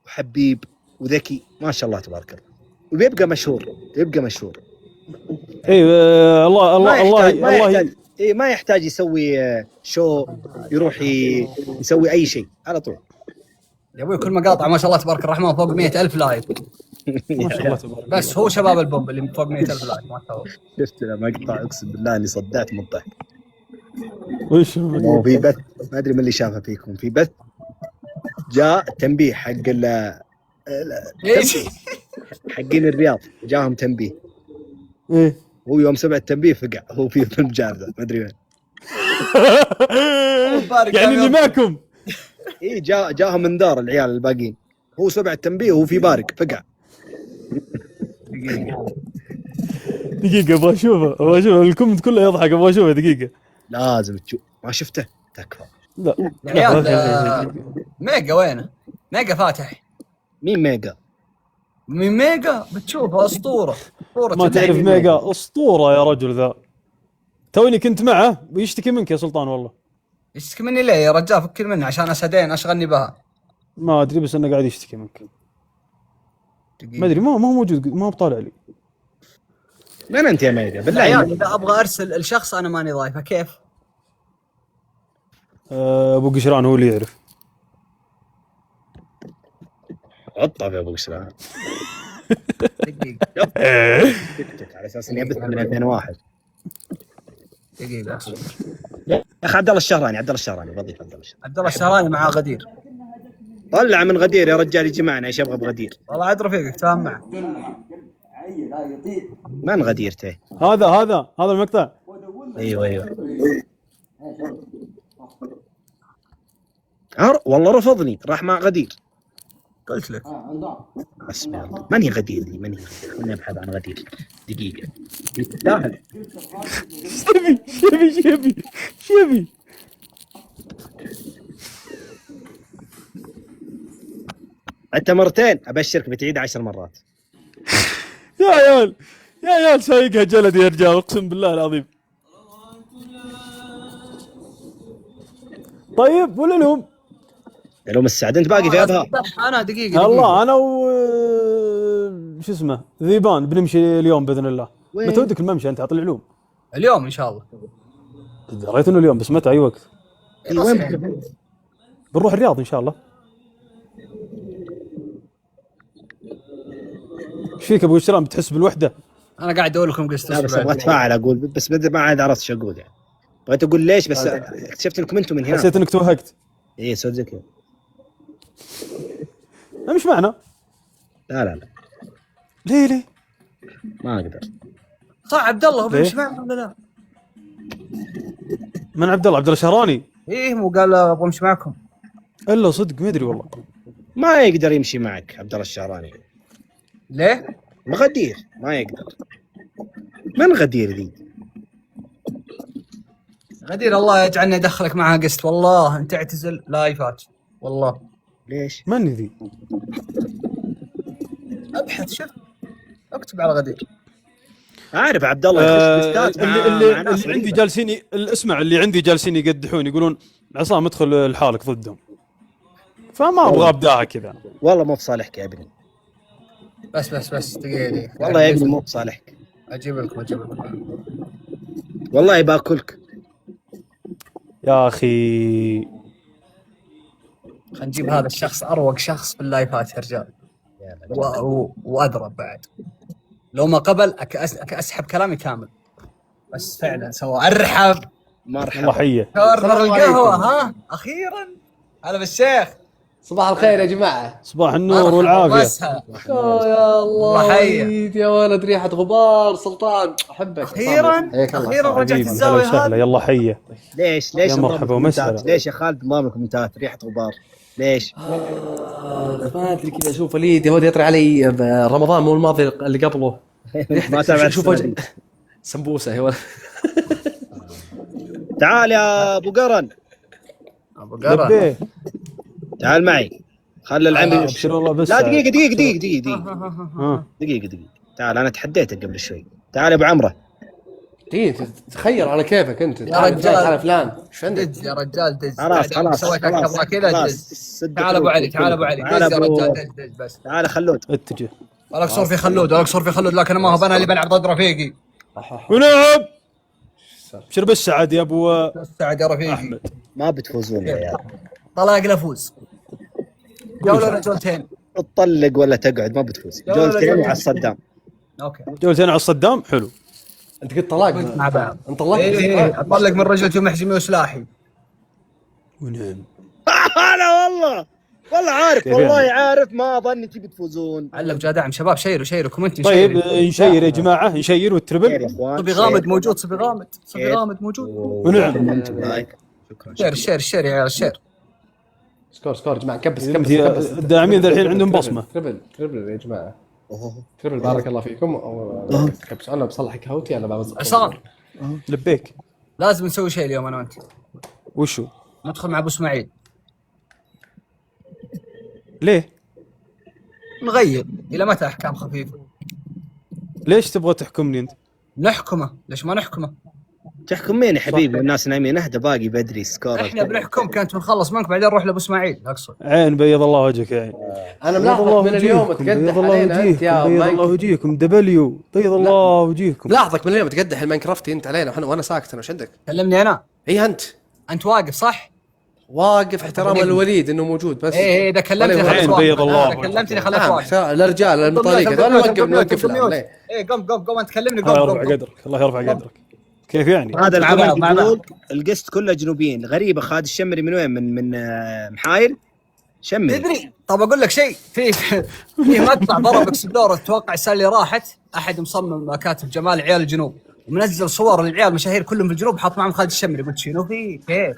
وحبيب وذكي ما شاء الله تبارك الله، وبيبقى مشهور. اي الله ما يحتاج يسوي شو، يروح يسوي اي شيء على طول. يا ابوي كل مقاطع ما شاء الله تبارك الرحمن فوق 100,000 لايك. ما شاء الله تبارك. بس هو شباب البوب اللي فوق 100,000 لايك ما شاء الله. شفت له مقطع اقسم بالله اني صدعت من الضحك. وش في بث ما ادري من اللي شافه فيكم، في بث جاء تنبيه حق ايش؟ حقين الرياض جاهم تنبيه. ايه هو يوم سمع التنبيه فقع هو في المجارده ما ادري وين. يعني اللي معكم. اي جاهم انذار العيال الباقيين، هو سمع التنبيه وهو في بارق فقع. دقيقة ابغى اشوفه الكومنت كله يضحك، ابغى اشوفه دقيقة. لازم تشوف. ما شفته تكفى. لا يا عيال ميجا وينه؟ ميجا فاتح. مين ميجا؟ من ميجا بتشوفه اسطورة. ما تعرف ميجا اسطورة يا رجل ذا. توني كنت معه ويشتكي منك يا سلطان والله. يشتكي مني ليه يا رجال؟ فكر مني عشان اسدين اشغلني بها. ما ادري بس انه قاعد يشتكي منك. ما ادري ما هو موجود، ما هو بطالع لي. من انت يا ميجا بالله؟ عيال اذا ابغى ارسل الشخص انا ماني ضايفه كيف؟ ابو قشران هو اللي يعرف. عطه في ابو قشران. دقيقة على اساس اني ابث من 2001. دقيقة يا اخي عبد الله الشهراني بضيف عبد الله الشهراني مع غدير. طلع من غدير يا رجال يجي معنا ايش ابغى بغدير. والله عاد رفيقك تفاهم معه. من غديرته؟ هذا المقطع. ايوه والله رفضني راح مع غدير. قلت لك اسمع الله ماني غدير دي ماني غدير. خليني ابحث عن غدير دقيقة. تستاهل. شبي انت مرتين ابشرك بتعيد 10 مرات. يا عيال سايقها جلد يا رجال اقسم بالله العظيم. طيب والعلوم علوم السعد انت باقي في ابها. انا دقيقه الله انا و شو اسمه ذيبان بنمشي اليوم باذن الله. وين؟ متى ودك الممشى انت عطل العلوم؟ اليوم ان شاء الله. دريت انه اليوم بس متى اي وقت؟ وين؟ بنروح الرياض ان شاء الله. ايش فيك ابو سلام بتحس بالوحده؟ انا قاعد اقول لكم قصه. لا بس ابغى اتفاعل اقول بس ما عاد عرفت شو اقول يعني. بغيت اقول ليش بس اكتشفت انكم انتم من هنا. حسيت انك توهقت. ايه صوت زي كذا. مش معنى. لا ليه ما اقدر. صح عبد الله هو ليه؟ بيمشي معكم ولا لا؟ من عبد الله الشهراني؟ ايه مو قال ابغى امشي معكم. الا صدق ما ادري والله. ما يقدر يمشي معك عبد الله الشهراني. ليه؟ غدير ما يقدر. من غدير ذي؟ غدير الله يجعلني ادخلك معها قسط والله انت اعتزل لايفات والله. ليش؟ من ذي؟ ابحث شوف اكتب على غدير. عارف عبد الله يخش بستات مع اللي ناس عندي غريبة. جالسين اسمع اللي عندي جالسين يقدحون يقولون عصام ادخل لحالك ضدهم. فما ابغى ابداها كذا. والله مو بصالحك يا ابني. بس دقيقه. والله يا ابني مو بصالحك. اجيب لكم. والله باكلك. يا اخي خلينا نجيب هذا الشخص اروق شخص في اللايفات يا رجال. واضرب بعد لو ما قبل اسحب كلامي كامل. بس فعلا سوى ارحب الله مرحبا. حيه. كورنر القهوه ها اخيرا. هلا بالشيخ. صباح الخير يا جماعة. صباح النور والعافيه. مسها. يا الله وحية. عيد يا ولد ريحة غبار سلطان أحبك. اخيرا حياك الله. اخيرا رجعت حبيبي، هلا الزاويه وسهلا هذه. يلا حيه. ليش يا مرحبا نظام ومسهلا. الكومنتات؟ ليش يا خالد نظام الكومنتات ريحة غبار؟ ليش؟ ما أدري كذا أشوف اليد يا ولد يطري علي رمضان مو الماضي اللي قبله. ما تابعت شوف السنة دي. سمبوسة يا ولد. تعال يا ابو قرن ابو قرن. لبيه تعال معي. خلي العمي ابشر والله بس. لا دقيقة ها. دقيقة. تعال انا تحديتك قبل شوي. تعال يا ابو عمره. تخير على كيفك أنت. يا تعال رجال. على فلان. إيش عندك؟ دز يا رجال دز. خلاص سويت اكثر كذا دز. تعال ابو علي تعال ابو علي دز يا رجال دز بس. تعال خلود. اتجه. ولك صور في خلود لكن ما هو انا اللي بلعب ضد رفيقي. ونعم. ابشر بالسعد يا ابو سعد يا رفيقي. احمد. ما بتفوزون يا عيال. طلاق نفوز. جولة جولتين. تطلق ولا تقعد ما بتفوز. لا، جولتين لا. وعلى الصدام. اوكي. جولتين على الصدام حلو. أنت قلت طلاق مع بعض. أنت طلقت. ايه اطلق من رجلتي ومحزمي وسلاحي. ونعم. هلا والله عارف كيف والله يعني؟ عارف ما ظني تبي تفوزون. علق جا دعم شباب شيروا كومنت. طيب نشير يا جماعه نشير خير والتربل. يا اخوان. صبي غامد موجود صبي غامد موجود. ونعم. انتم لايك. شكرا. شير يا عيال شير. سكور يا جماعة كبس الداعمين ذا الحين عندهم بصمه. تربل يا جماعة. أوه. تربل بارك الله فيكم. كبس أنا بصلح قهوتي أنا بوزع. عصام لبيك. لازم نسوي شيء اليوم انا وانت. وشو؟ ندخل مع ابو اسماعيل ليه؟ نغير الى متى احكام خفيفه. ليش تبغى تحكمني انت؟ نحكمه ليش ما نحكمه؟ تحكم مين يا حبيبي والناس نايمين؟ اهدى باقي بدري سكور. احنا بنحكم كانت بنخلص منك بعدين نروح لابو اسماعيل اقصد. عين بيض الله وجهك يا عين. أنا ملاحظك من اليوم تقدح علينا أنت يا بيض الله مايك. وجهكم دبليو بيض الله وجهكم. ملاحظك من اليوم تقدح الماينكرافتي أنت علينا وأنا ساكت. أنا وش عندك؟ كلمني انا. إيه انت واقف صح؟ واقف احتراما للوليد انه موجود بس. ايه اذا كلمتني ولا خليك عين واقف. بيض الله. اذا كلمتني خليك نعم واقف. الرجال المطاريقة ولا نوقف لهم ليه؟ ايه قم انت كلمني الله يرفع قم. قدرك الله يرفع قدرك. كيف يعني؟ هذا مع بعض، الكومنت مع بعض. يقول القسط كله جنوبيين. غريبه خالد الشمري من وين؟ من محايل شمري. تدري طب اقول لك شيء في مقطع ضرب اكسبلور اتوقع السنه اللي راحت احد مصمم كاتب جمال عيال الجنوب ومنزل صور للعيال مشاهير كلهم في الجنوب حاط معهم خالد الشمري. قلت شنو في كيف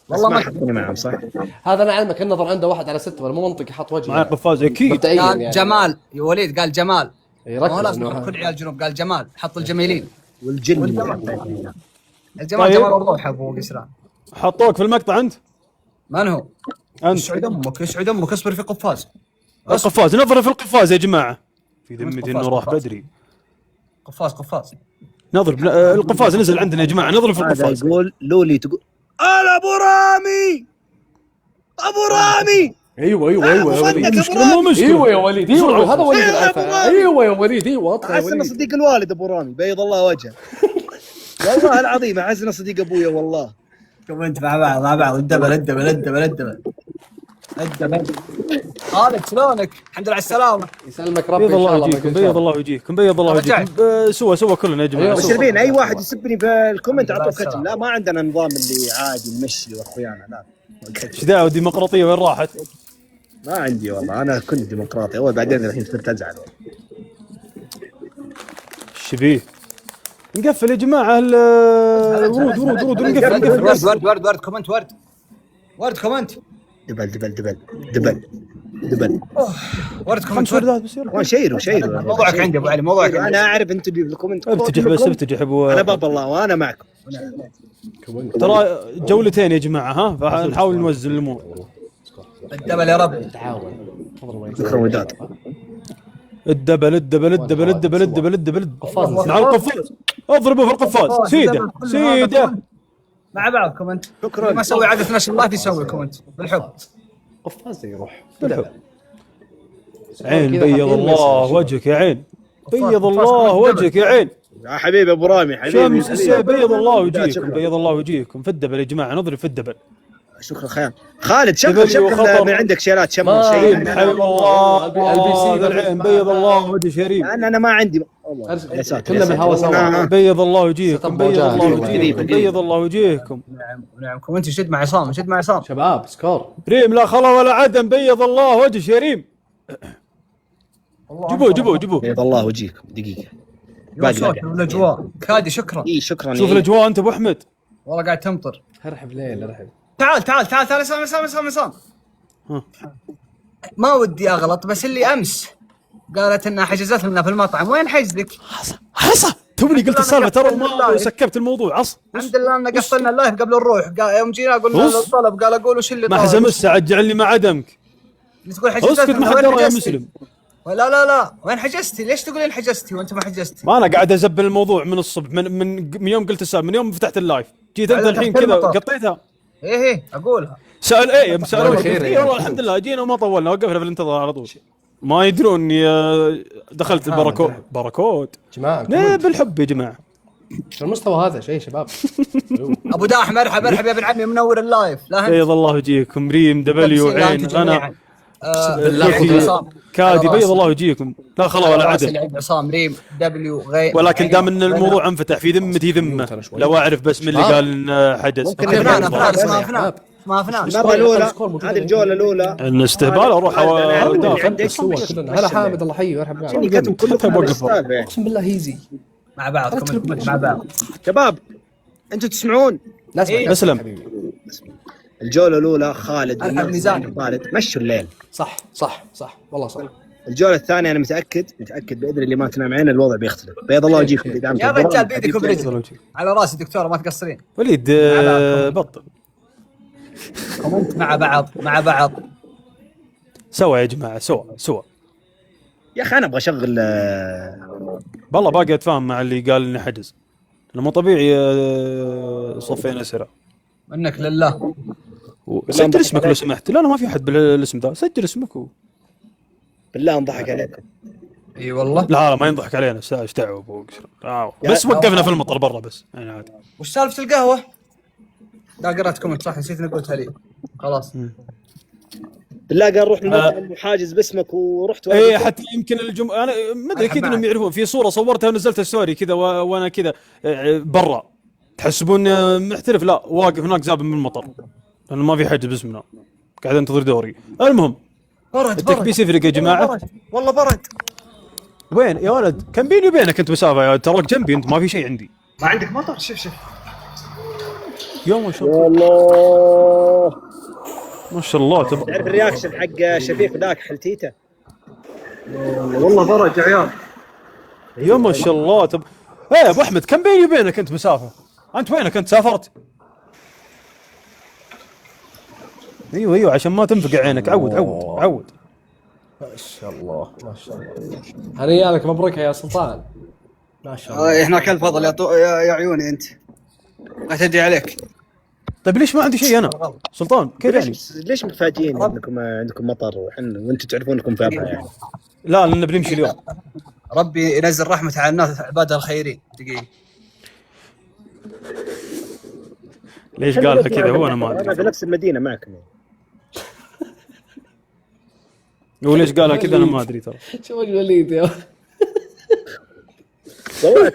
والله ما ما حطني معهم صح؟ هذا انا علمك النظر عنده 1 على 6 مو منطقي حط وجهي معي قفاز اكيد. مبدئيا قال يعني جمال يا وليد، قال جمال. يركز مو لازم إنه كل عيال جنوب، قال جمال حط الجميلين. والجن الجمال طيب. جمال الروح ابو قسران. حطوك في المقطع انت. من هو؟ انت يسعد امك يسعد امك، اصبر في قفاز. القفاز، نظري في القفاز يا جماعه. في ذمتي انه راح قفاز. بدري. قفاز. نظر القفاز نزل عندنا يا جماعه، نظري في هذا القفاز. يقول لولي تقول انا ابو رامي ابو رامي. ايوه يا وليد مشكله مو مشكله. ايوه يا وليد ايوه هذا وليد أيوة يا العفا. أبو رامي. ايوه يا وليد ايوه اطلع يا احس انه وليد. صديق الوالد ابو رامي بيض الله وجهه. والله العظيم احس انه صديق ابويا والله. كومنت مع بعض الدبل. خالد شلونك؟ الحمد لله على السلامه. يسلمك ربي بيض ان شاء الله الله. وجيهكم، بيض الله وجيهكم، بيض الله رجعت. وجيهكم. سوا كلنا يا جماعه. أيوة. سوا. مشربين اي واحد يسبني في الكومنت اعطوه السلام. كتم. لا ما عندنا نظام اللي عادي نمشي واخويانا لا. ايش دعوه الديمقراطيه وين راحت؟ ما عندي والله، انا كنت ديمقراطي اول بعدين الحين صرت ازعل. شبيه نقفل يا جماعه. ورود نقفل. ورد كومنت ورد كومنت. دبل ورد 5 كومنت. وردات بس يلا. شيروا موضوعك عندي ابو علي، موضوعك عندي. انا اعرف انتم اللي في الكومنت ارتجح بس ارتجح ابو. انا باب الله وانا معكم. ترى جولتين يا جماعه ها، فنحاول نوزن الامور. الدبل يا رب. تعاون شكرا وداد. الدبل قفاز. مع القفاز. اضربه في القفاز. سيده مع بعض كومنت. شكرا. ما اسوي عاده نشر اللايف يسوي كومنت بالحب. قفاز يروح بالحب. عين بيض الله وجهك يا عين، بيض الله وجهك يا عين. يا حبيبي ابو رامي حبيبي. شمس بيض الله وجهكم، بيض الله وجهكم. في الدبل يا جماعه، نضرب في الدبل. شكرا خير. خالد دبل شغل وخطر. من عندك شيلات شمل ما شيء. حي الله البي سي العين، بيض الله وجه شريف. انا ما عندي والله. يا ساتر كلنا يا بالهوا ساتر. سوا. بيض الله وجهكم، بيض الله قريب، وجهكم، قريب. بيض الله وجهكم. نعم كومنت. شد مع عصام شباب سكور ريم لا خلا ولا عدم، بيض الله وجه شريم. جيبوه. بيض الله وجهكم دقيقه. باقي الاجواء كادي. شكرا. اي شكرا. شوف الاجواء انت ابو احمد. والله قاعد تمطر. ارحب ليل ارحب. تعال عصام. ها. ما ودي اغلط بس اللي امس قالت انها حجزت لنا في المطعم. وين حجزك؟ حصى توني قلت السالفه ترى وما سكبت الموضوع. الحمد لله ان قفلنا اللايف قبل نروح. يوم جينا قلنا له الطلب قال اقول وش اللي ما حزم الساعه جعل لي مع عدمك. تقول حجزت. اسكت ما حد درى يا مسلم. لا وين حجزتي؟ ليش تقولين حجزتي وانت ما حجزتي؟ ما انا قاعد ازبل الموضوع من الصبح، من يوم قلت السالفه، من يوم فتحت اللايف جيت انت الحين كذا قطيتها. ايه اقولها. سأل سألوا خير اي والله الحمد لله جينا وما طولنا، وقفنا في الانتظار على طول. ما يدرون اني دخلت البركوت. جماعه ليه بالحب يا جماعه. شو المستوى هذا شيء شباب. ابو داح مرحبا يا ابن عمي منور اللايف. لا بيض الله وجيكم. ريم دبليو عين غنى كادي بيض الله وجيكم. لا خلا ولا عدل. عصام ريم دبليو غير. ولكن دام ان الموضوع انفتح في ذمتي ذمه، لو اعرف بس من اللي قال ان حجز. فنان اسمها فنان. المره الاولى هذه الجوله الاولى الاستهبال اروح ادافع. هلا حامد الله يحييه ارحب معك. كتب كلكم السالفة. اقسم بالله هيزي مع بعض كومنت مع بعض. شباب انتم تسمعون؟ اسلم. الجوله الاولى خالد ألعب ميزاني. خالد مشوا الليل. صح والله صح. الجوله الثانيه انا متاكد باذن اللي ما تنام عين الوضع بيختلف. بيض الله وجهكم اذا يا رجال بيدك وبرجلك على راسي دكتوره ما تقصرين. وليد بطل. كومنت مع بعض سوا يا جماعه سوا. يا اخي انا ابغى اشغل والله باقي اتفاهم مع اللي قال اني حجز. مو طبيعي صفينا اسره منك لله. سجل اسمك لو سمحت. لا ما في احد بالاسم ذا. سجل اسمك بالله انضحك عليكم. اي والله. لا ما ينضحك علينا. ايش دعوه ابو بس وقفنا في المطر برا بس يعني عادي. وش سالفه القهوه؟ لا قرأت كومنت صح نسيت اني قلتها لي. خلاص. بالله قال روح المطعم وحاجز باسمك ورحت. اي حتى يمكن انا ما ادري اكيد انهم يعرفون. في صوره صورتها ونزلتها ستوري كذا وانا كذا برا. تحسبون محترف؟ لا واقف هناك زاب من المطر لانه ما في حد باسمنا. قاعد انتظر دوري. المهم برد التكبيس يفرق يا جماعه. والله برد. وين يا ولد؟ كان بيني وبينك انت مسافه. تراك جنبي انت ما في شيء عندي. ما عندك مطر. شوف يا ما شاء الله والله ما شاء الله تعرف الرياكشن حق شفيق ذاك حلتيته. والله فرج يا عيال. يا ما شاء الله يا ابو احمد كم بيني وبينك انت مسافه؟ انت وينك انت سافرت؟ ايوه عشان ما تنفقع عينك. عود ما شاء الله ما شاء الله. هنيالك مبروك يا سلطان. ما شاء الله. هناك الفضل يا عيوني انت. ما تدري عليك. طيب ليش ما عندي شيء انا؟ سلطان كيف يعني؟ ليش متفاجئين انكم عندكم مطر وانتم تعرفون انكم في ابها يعني؟ لا لان بنمشي اليوم. ربي ينزل رحمة على الناس عباده الخيرين. دقيقة. ليش قالها كذا هو انا ما انا ادري. في نفس المدينه معكم. وليش قالها كذا انا ما ادري ترى. شوف الوليد يا والله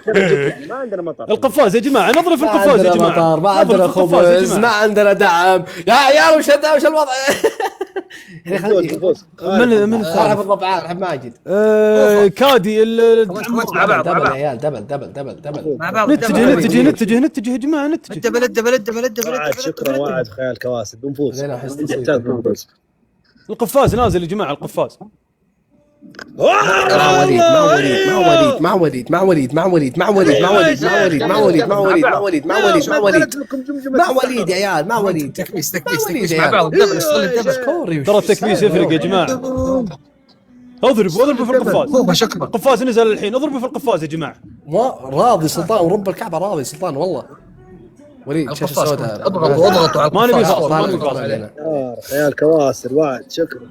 ما عندنا مطر. القفاز يا جماعه نظرف القفاز يا جماعه. مطار، ما عندنا نظرف القفاز يا خبز، جماعة. ما عندنا دعم يا عيال. وش الوضع؟ فوز من صاحب الضبعان احب ماجد. كادي مع بعض دبل يا عيال. دبل مع بعض. نتجه يا جماعه نتجه. دبل. وعد شكرا وعد خيال كواسب بنفوز. زين أحس نفوز. القفاز نازل يا جماعه القفاز. مع وليد يا عيال. مع وليد تكبيس مع بعض. دبل. ترى التكبيس يفرق يا جماعه. اضربوا في القفاز. شكرا. القفاز نزل الحين. اضربوا في القفاز يا جماعه. راضي سلطان ورب الكعبه. راضي سلطان والله. وليد شاشه سوداء. اضغطوا على ما نبي القفاز. فاصل علينا. خيال كواسر وعد شكرا.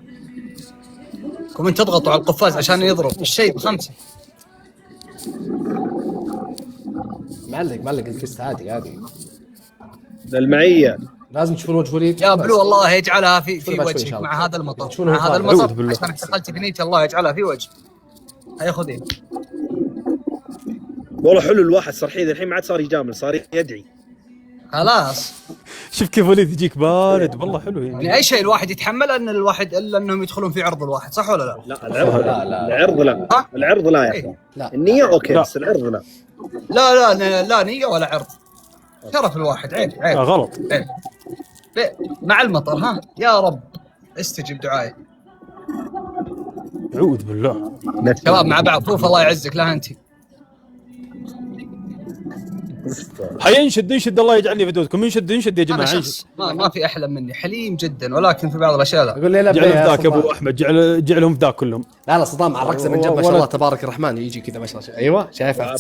كم انت تضغطوا على القفاز عشان يضرب الشيء ب5. معلق الكست عادي. للمعيه لازم تشوفون وجه وليد. يا بلو الله يجعلها في بعد شوي إن وجهك شاء الله. مع هذا المطر. شنو مع هذا أعوذ المطر بالله. عشان احتفلت بنيتي الله يجعلها في وجهك. هيا خذين. والله حلو الواحد صار حين الحين ما عاد صار يجامل صار يدعي. خلاص. شوف كيف وليد يجيك بارد والله حلو يعني اي شيء الواحد يتحمل ان الواحد الا انهم يدخلون في عرض الواحد صح ولا لا؟ لا العرض لا. العرض لا. ها؟ العرض لا يا اخي. لا. النية اوكي لا. بس العرض لا. لا نية ولا عرض. شرف الواحد عيب. غلط. عيب. مع المطر ها يا رب استجب دعائي. اعوذ بالله. شباب مع بعض. فوف الله يعزك لا انت. انشد الله يجعلني في دودكم. انشد يا انا جماعه. شخص ما في احلم مني. حليم جدا ولكن في بعض الاشياء لا. اقول لي لا جعلهم ذاك ابو احمد. جعلهم ذاك كلهم. لا صدام مع الرقصه من جد ما شاء الله تبارك الرحمن. يجي كذا ما شاء الله. ايوه شايفه.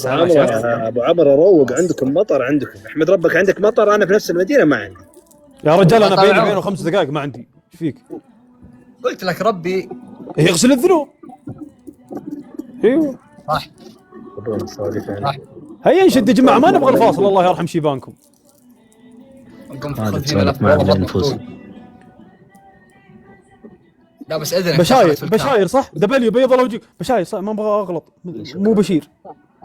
ابو عمر روق. عندكم مطر عندكم. احمد ربك عندك مطر. انا في نفس المدينه ما عندي. يا رجال انا بيني وبينه 5 دقائق ما عندي. ايش فيك؟ قلت لك ربي يغسل الذنوب. ايوه صح. هيا انشد يا جماعه. ما نبغى الفاصل. الله يرحم شيبانكم. نقوم في الخلفيه لا بس اذن بشاير صح. دبليو بيض الله وجهك. بشاير صح. ما ابغى اغلط. مو بشير.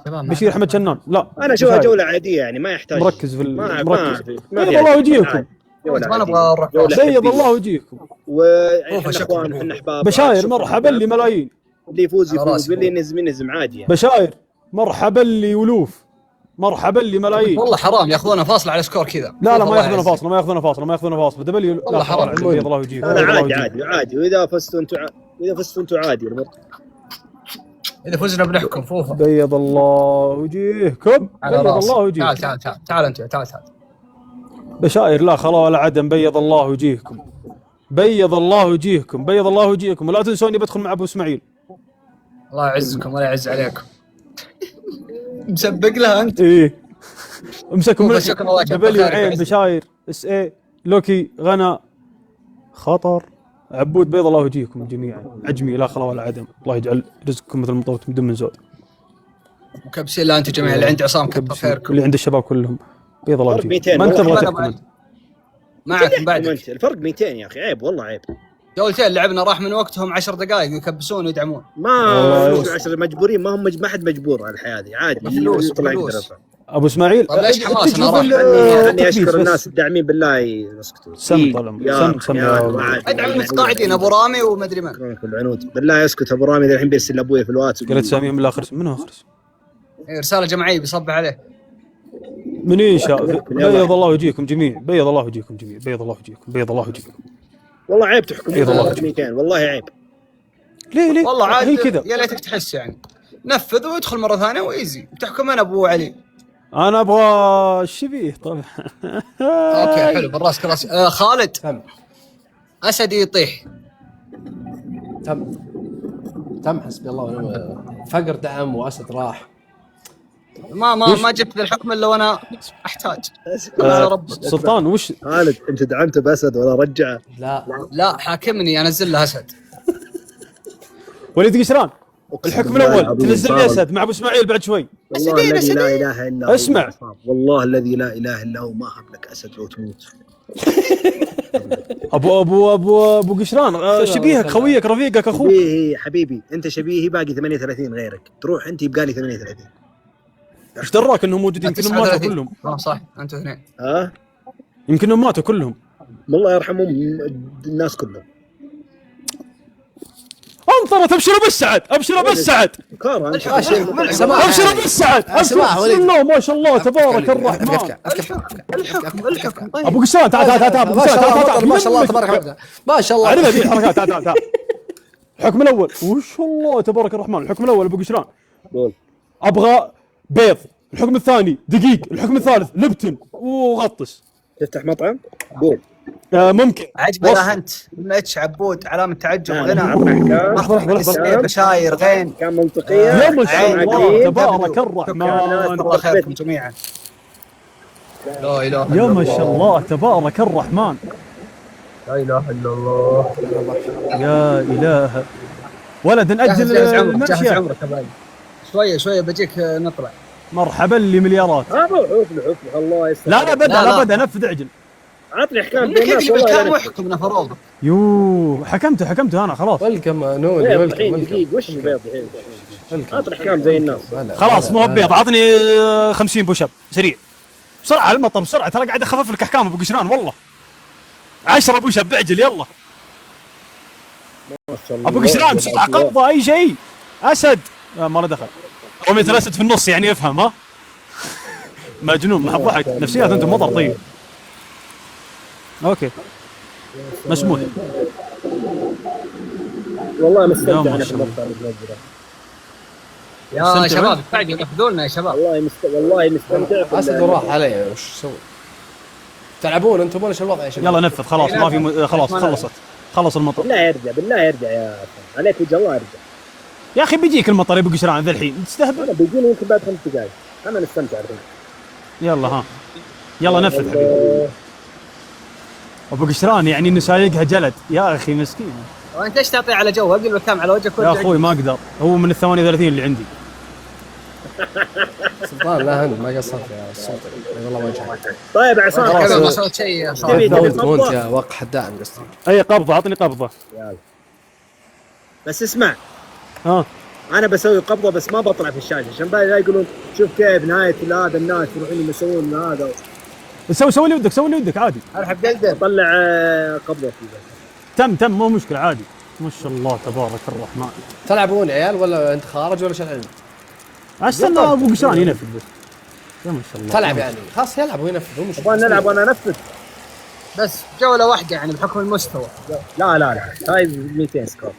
بشير احمد شنان. لا انا اشوفها جوله عاديه يعني ما يحتاج. مركز في مركز. بيض الله وجهكم. ما نبغى نروح. بيض الله وجهكم. واحنا اخوان احنا احباب. بشاير مرحبا لي ملايين. اللي يفوز واللي ينزم عادي يعني. بشاير مرحبا لي ولوف. مرحبا لي ملايين. والله حرام ياخذونه فاصل على سكور كذا. لا ما ياخذونه فاصل. دبليو والله حرام. بيض الله وجهكم. انا عادي واذا فزتوا انتم عادي. اذا فزنا بنحكم فوفا. بيض الله وجهكم. بيض الله وجهكم. تعال انت تعال. بشاير لا خلا ولا عدم. بيض الله وجهكم. بيض الله وجهكم. ولا تنسوني بدخل مع ابو اسماعيل. الله يعزكم ولا يعز عليكم. مسبق لها انت. ايه امسكوا شكرا الله دبليو عين بشاير اس اي لوكي غنا خطر عبود. بيض الله وجهكم جميعا. عجمي لا خلا ولا عدم. الله يجعل رزقكم مثل المطوط من دم من زود. وكبسين لا انت جميع اللي عند عصام كبر خيركم. اللي عند الشباب كلهم. بيض الله وجهكم. ما انت تبغى تحكم. معكم بعد الفرق 200 يا اخي. عيب والله عيب. جولتين لعبنا راح من وقتهم 10 دقائق يكبسون ويدعمون. ما فلوس 10 مجبورين. ما حد مجبور على الحياه هذه عادي. فلوس. ابو اسماعيل طيب ليش حماس انا راح اني اشكر الناس الداعمين بالله يسكتوا. سم طلم سم ادعم المتقاعدين ابو رامي وما ادري من العنود بالله يسكت. ابو رامي الحين بيرسل لابوي في الواتس. قلت سامي من الاخر. منو اخر؟ رساله جماعيه بيصب عليه. منين شاف؟ بيض الله وجهكم جميع، بيض الله وجهكم جميع، بيض الله وجهكم، بيض الله وجهكم. والله عيب تحكم بيض الله 200 والله عيب. ليه؟ والله عاد هي كذا. يا ليتك تحس يعني نفذ ويدخل مره ثانيه وايزي تحكم انا ابو علي. انا ابغى الشبيه طبعا. اوكي حلو بالراس كراس. خالد تم اسد يطيح. تم حسبي الله ونعم الوكيل. فقر دعم واسد راح. ما جبت ذا الحكم الا وانا احتاج. سلطان وش خالد انت دعمته باسد ولا رجعه؟ لا حاكمني انزل له اسد. وليد قشران الحكم الاول تنزل لي اسد مع ابو اسماعيل بعد شوي. والله الذي لا اله الا هو. اسمع والله الذي لا اله الا هو ما هب لك اسد لو تموت. ابو قشران شبيهك خويك رفيقك اخوك. شبيهي حبيبي انت شبيهي باقي 38 غيرك تروح انت يبقى لي 38. ايش دراك انهم موجودين؟ يمكنهم ماتوا كلهم. صح انتوا اثنين. يمكنهم ماتوا كلهم. الله يرحمهم الناس كلهم. انطرت ابشروا بالسعد ابشروا بالسعد ابشروا بالسعد بسم الله ما شاء الله تبارك الرحمن. الحكم ابو قشران تعال ابو قشران ما شاء الله تبارك الرحمن ما شاء الله. علينا ذي الحركات تعال. الحكم الاول وش الله تبارك الرحمن. الحكم الاول ابو قشران ابغى بيض. الحكم الثاني دقيق. الحكم الثالث لبتن وغطس. تفتح مطعم قول ممكن عجبنا انت من اتش عبود علامه تعجب غنى لحظه بشاير غين كان منطقيه. يا ما شاء الله تبارك الرحمن. الله خيركم جميعا. لا اله يا ما شاء الله تبارك الرحمن. لا اله الا الله. يا اله ولد نأجل الممشى شويه بجيك نطلع. مرحبا لي مليارات. روح الله يستر. لا ابدا نفذ اعجل. عطني احكام انك اللي بالكام وحكمنا فروضك. حكمته انا خلاص. ويلكم نولي ويلكم. وش بيض الحين؟ عطني احكام زي الناس. خلاص مو بيض. عطني 50 بوش اب سريع بسرعه على المطر بسرعه. ترى قاعد اخفف لك احكام ابو قشران والله. 10 بوش اب اعجل يلا. ابو قشران بسرعه قبضه اي شيء. اسد ما له دخل. رمية الاسد في النص يعني افهم ها. مجنون ما ضحك نفسيات انتم مطر. طيب اوكي مسموح. والله مستمتع انا في المقطع. يا شباب بعد ياخذوا لنا يا شباب. والله مستمتع. اسد وراح علي وش اسوي؟ تلعبون انتم ولا ايش الوضع يا شباب؟ يلا نفذ خلاص ما في خلاص خلص المطر. بالله يرجع يا اخي عليك وجه الله يرجع يا اخي بيجيك المطر يا ابو قشران ذا الحين تستهبل. انا بيجيني يمكن بعد 5 دقائق. انا نستمتع الحين. يلا نفذ حبيبي. ابو قشران يعني انه سايقها جلد يا اخي مسكين. وانت ايش تعطي على جو اقل بكام على وجهك يا اخوي ما اقدر. هو من ال 38 اللي عندي. سلطان لا هند ما قصرت يا السلطان والله ما جاك. طيب عصام ما سويت شيء يا وانت يا وقح الداعم قصدي. اي قبضه عطني قبضه. يلا بس اسمع ها انا بسوي قبضه بس ما بطلع في الشاشه عشان لا يقولون شوف كيف نهايه هذا الناس يروحون يسوون هذا. سوي اللي ودك عادي. الحب قلده طلع قبضه فيه. تم مو مشكله عادي. ما شاء الله تبارك الرحمن. تلعبون يا عيال ولا انت خارج ولا شغالين؟ استنى ابو قشران ينفذ بس. يا ما شاء الله تلعب يعني خلاص يلعب وينفذ. نبغى نلعب وانا انفذ بس جوله واحده يعني بحكم المستوى. لا هاي 200 سكور.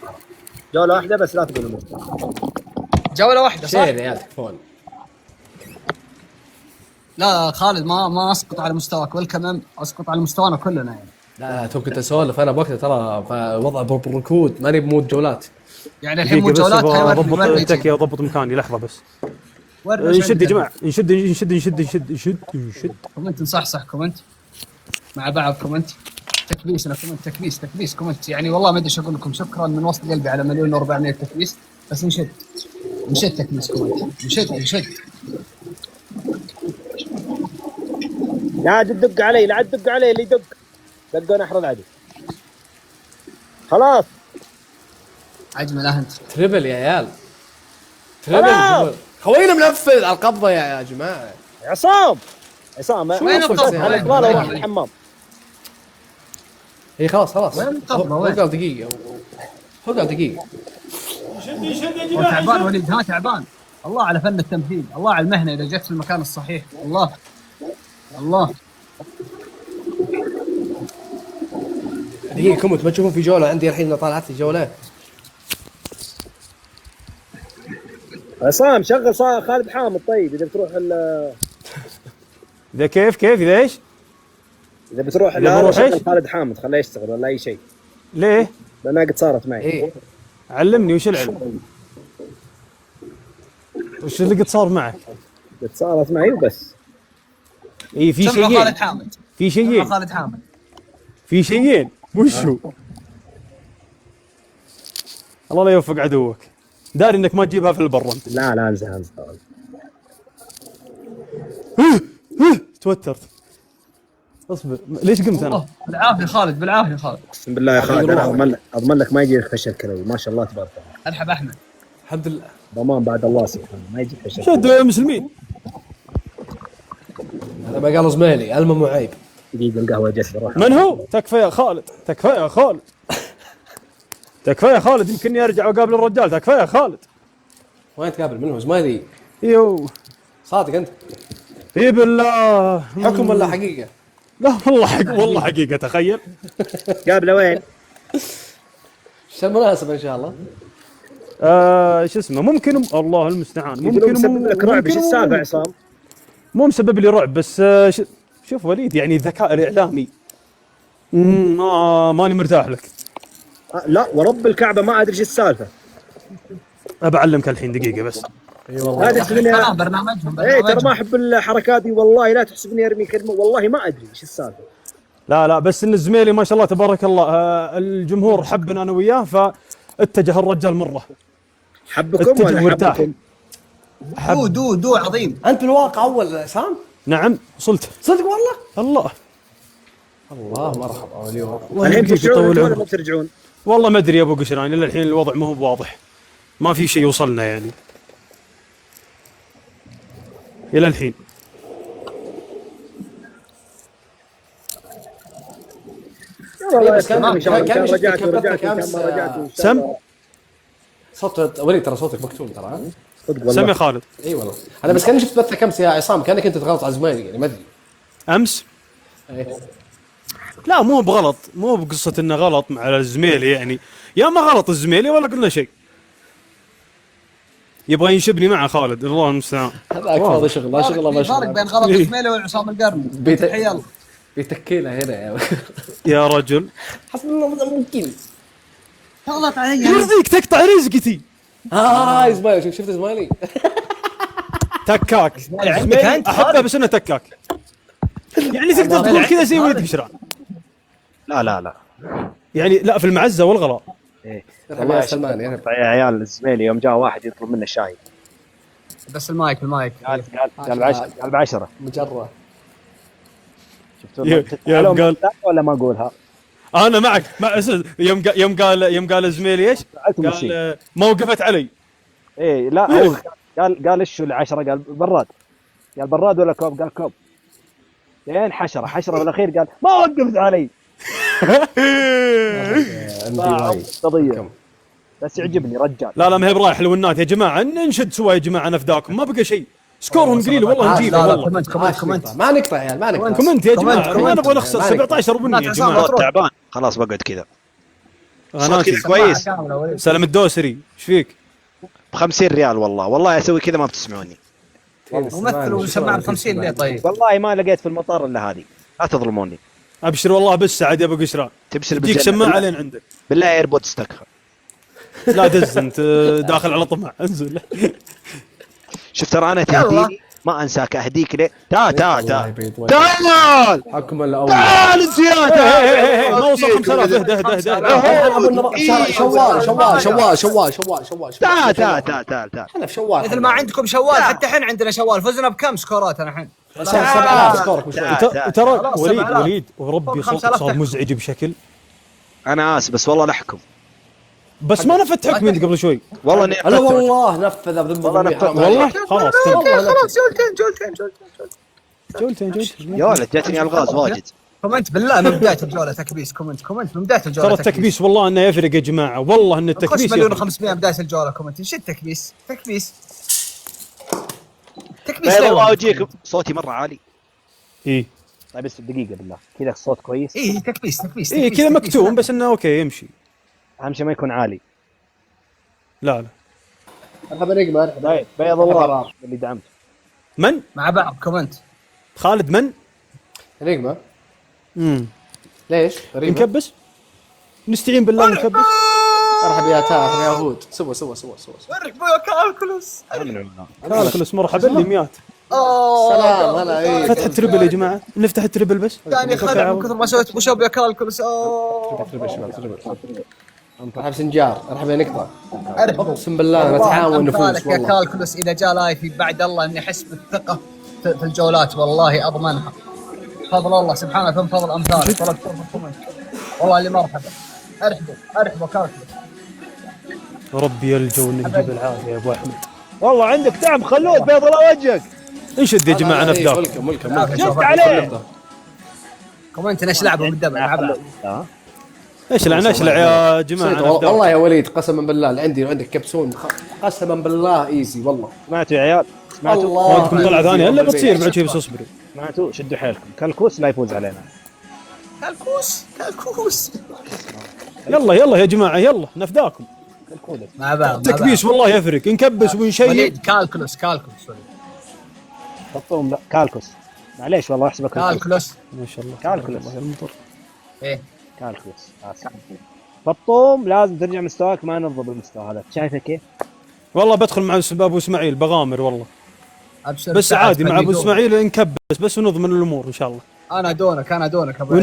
جوله واحده بس لا تقول المستوى. جوله واحده صح؟ يا عيال تكفون. لا خالد ما اسقط على مستواك والكم اسقط على مستوانا كلنا يعني. لا تو كنت اسولف انا بوقتها ترى وضع بالركود ماني بمود جولات. يعني الحين مو جولات ضبط التكيه وضبط مكاني لحظه بس. نشد يا جماعه نشد. كومنت نصحصح كومنت مع بعض كومنت تكبيس. انا كومنت تكبيس كومنت يعني والله ما ادري ايش اقول لكم. شكرا من وسط قلبي على 1,400,000 تكبيس. بس نشد تكبيس كومنت نشد. لا تدق علي اللي يدق دقنا احرد عادي. خلاص عجمه لا انت تريبل يا عيال تريبل. خوينا منفذ على القبضه يا جماعه. عصام وين القبضه؟ على القباله واحد الحمام. هي خلاص وين القبضه؟ هو قال دقيقه. شد تعبان وليد. تعبان. الله على فن التمثيل. الله على المهنه اذا جت في المكان الصحيح. الله الله دقيقة كومنت، ما تشوفون في جولة عندي الحين طالعت لي جولة؟ عصام شغل صار خالد حامد. طيب اذا بتروح اذا كيف اذا ايش؟ اذا بتروح إذا بروح شغل إيش؟ خالد حامد خليه يشتغل ولا اي شيء، ليه؟ لانها قد صارت معي. ايه علمني وش العلم؟ وش اللي قد صار معك؟ قد صارت معي وبس. اي في سمعوا شيئين، خالد حامد، في سمعوا شيئين، خالد حامد. في شيئين. وش هو؟ الله لا يوفق عدوك. داري انك ما تجيبها في البر انت. لا امزح. توترت. اصبر، ليش قمت انا؟ الله بالعافيه خالد، بالعافيه خالد. اقسم بالله يا خالد انا اضمن لك ما يجيك فشل كلوي، ما شاء الله تبارك الله. ارحب احمد. الحمد لله. ضمان بعد الله سبحانه ما يجيك فشل. شدوا يا مسلمين. هذا ما قال زميلي المه مو عيب. دقيقة القهوة جت بروح. من هو؟ تكفى يا خالد، تكفى يا خالد، تكفى يا خالد، يمكنني ارجع واقابل الرجال. تكفى يا خالد. وين تقابل؟ من هو زميلي؟ يو صادق انت؟ اي بالله. حكم ولا حقيقة؟ لا والله والله حقيقة. تخيل. قابله وين؟ ايش المناسبة ان شاء الله؟ شو اسمه، ممكن الله المستعان، ممكن مسبب لك رعب. ايش السالفة عصام؟ مو مسبب لي رعب بس شوف وليد، يعني الذكاء الاعلامي ماني مرتاح لك. لا ورب الكعبة ما ادري ايش السالفة. بعلمك الحين دقيقة بس. لا تحسبني برنامجهم ايه ترى ما احب الحركات دي والله. لا تحسبني ارمي كلمة والله ما ادري ايش السالفة. لا بس ان زميلي ما شاء الله تبارك الله، الجمهور حبنا انا وياه فاتجه الرجال مرة. حبكم اتجه ولا وارتاح. حبكم؟ دو عظيم. انت بالواقع اول عصام؟ نعم وصلت. صدق والله؟ الله الله مرحبا اليوم. الحين يطول ترجعون ولا عمرك. ما ترجعون؟ والله ما ادري يا ابو قشران، الى الحين الوضع ما هو بواضح، ما في شيء وصلنا يعني الى الحين. بس كان رجعت امس ما رجعت. سم صوت وليد، ترى صوتك مكتوم ترى. صدق سم يا والله. خالد. اي والله انا بس كاني شفت بثك امس يا عصام، كانك انت تغلط على زمايلي يعني ما ادري. امس إيه. لا مو بغلط، مو بقصة انه غلط مع الزميلي يعني، يا ما غلط الزميلي ولا قلنا شيء. يبغى ينشبني مع خالد الله المستعان. هذاك فاضي شغل، لا شغل ما فرق شغل. بين غلط اسماعيلي وعصام القرن. تحية بيتكينا هنا يا يا رجل حسب الله ممكن. تغلط علي. يرضيك تقطع رزقتي. زمايلي شفت زمايلي؟ تكاك عندك أنت احبه بس انه تكاك. يعني تقدر تقول كذا زي وليد قشران. لا يعني لا في المعزة والغلاء. ايه والله يا سلمان يعني يا عيال الزميلي يوم جاء واحد يطلب منه شاي بس المايك قال ب10 مجرة. شفتوا يوم قال ولا ما اقولها؟ انا معك يوم قال زميلي ايش؟ قال ما وقفت علي. ايه لا هو قال ايش ال10 قال براد. قال براد ولا كوب؟ قال كوب. لين حشره بالاخير قال ما وقفت علي. قضيه بس يعجبني رجال. لا ما هي برايح حلوينات يا جماعه، ننشد سوا يا جماعه نفداكم، ما بقى شيء، سكورهم قليل والله نجيبه والله. كومنت ما نقطع يا عيال ما نقطع. كومنت يا جماعه، ما نبغى نخسر ما 17 بنيه يا جماعه. تعبان خلاص بقعد كذا. غناتي كويس. سلام الدوسري ايش فيك؟ ب50 ريال والله اسوي كذا ما بتسمعوني. ممثل وسماعه ب 50 ليه طيب؟ والله ما لقيت في المطار الا هذه، لا تظلموني. ابشر والله بالسعد يا ابو قشران، تبشر تجيك سماعه لين عندك. بالله ايربودز تكفى. لا دز انت داخل على طمع، انزل. شوف ترى انا تهديني ما انساك، اهديك ليه؟ تعال حكم الاول. تعال انت يا ما وصل 5000. اهدى شوال تعال احنا في شوال مثل ما عندكم شوال حتى الحين عندنا شوال. فزنا بكم سكورات الحين؟ 7000 سكورك مش ترى وليد وربي صار مزعج بشكل. انا اسف بس والله نحكم. بس ما نفذت حكم انت قبل شوي والله لا والله نفذ بذنب والله خلاص خلاص جولتين يا ولد جاتني الغاز واجد. كومنت بالله من بدايه الجوله تكبيس. كومنت من بدايه الجوله. ترى التكبيس والله انه يفرق يا جماعه، والله ان التكبيس 5,500,000 بدايه الجوله. كومنت ايش التكبيس؟ تكبيس والله اجيك صوتي مره عالي. اي طيب بس دقيقه بالله كذا الصوت كويس. اي تكبيس اي كذا مكتوم بس انه اوكي يمشي. اهم شيء ما يكون عالي. لا مرحبا نقمة. طيب بيض الله اللي دعمته. من؟ مع بعض كومنت. خالد من؟ نقمة. ليش؟ غريبة. نكبس؟ نستعين بالله نكبس؟ مرحبا يا تاهر يا هود. سوا ورك بويا كالكولوس. كالكولس مرحبا لي ميات. سلام هلا. ايه فتح التربل يا جماعه، نفتح التربل بس. يعني خلع من كثر ما سويت بوشوب يا كالكولس. مرحبا سنجار. مرحبا نقطة. ارحب اقسم بالله نتعاون نفوز يا والله. كالكولس اذا جاء لايفي بعد الله اني احس بالثقه في الجولات والله اضمنها. فضل الله سبحانه ثم فضل امثالك. طلبت الكومنت والله اللي مرحبا. ارحبوا كالكولس. ربي يلجو انك تجيب العافيه يا ابو احمد. والله عندك دعم خلود بيض الله وجهك. انشد يا جماعه نفداك. ملكم شفت عليه. كومنت ايش لعبوا بالدبل. اشلع يا جماعه نفداك. والله يا وليد قسما بالله اللي عندي وعندك كبسون قسما بالله ايزي والله. سمعتوا يا عيال؟ سمعتوا؟ ودكم طلعه ثانيه الا بتصير بعد شيء بس اصبروا. سمعتوا؟ شدوا حيلكم كالكوس لا يفوز علينا. كالكوس. يلا يا جماعه يلا نفداكم. مع بعض تكبيس والله يفرق نكبس ونشيل. وليد كالكولس حطهم لا كالكوس معليش والله احسبك كالكولس. ما شاء الله كالكولس. المطر. ايه كالكولس. بطوم لازم ترجع مستواك ما نرضى بالمستوى هذا. شايفه كيف؟ والله بدخل مع ابو اسماعيل بغامر والله. ابشر بس عادي مع ابو اسماعيل نكبس بس ونضمن الامور ان شاء الله. انا دونك ابو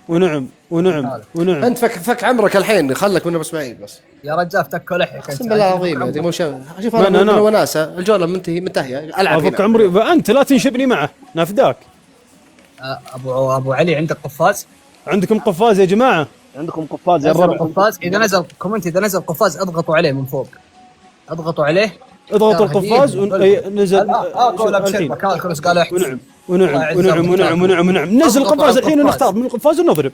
ونعم. انت فك عمرك الحين خلك من ابو اسماعيل بس. يا رجال تكوا لحيك. اقسم بالله العظيم هذه مو شوف انا وناسه الجوله منتهيه العب فك عمري انت لا تنشبني معه نافداك. ابو علي عندك قفاز؟ عندكم قفاز يا جماعه؟ عندكم قفاز يا نزل الربع. قفاز اذا نزل كومنت اذا نزل قفاز اضغطوا عليه من فوق. اضغطوا عليه اضغطوا القفاز ونزل قول ابشر كالكولس قال احكي. ونعم نزل القفاز الحين ونختار من القفاز ونضرب.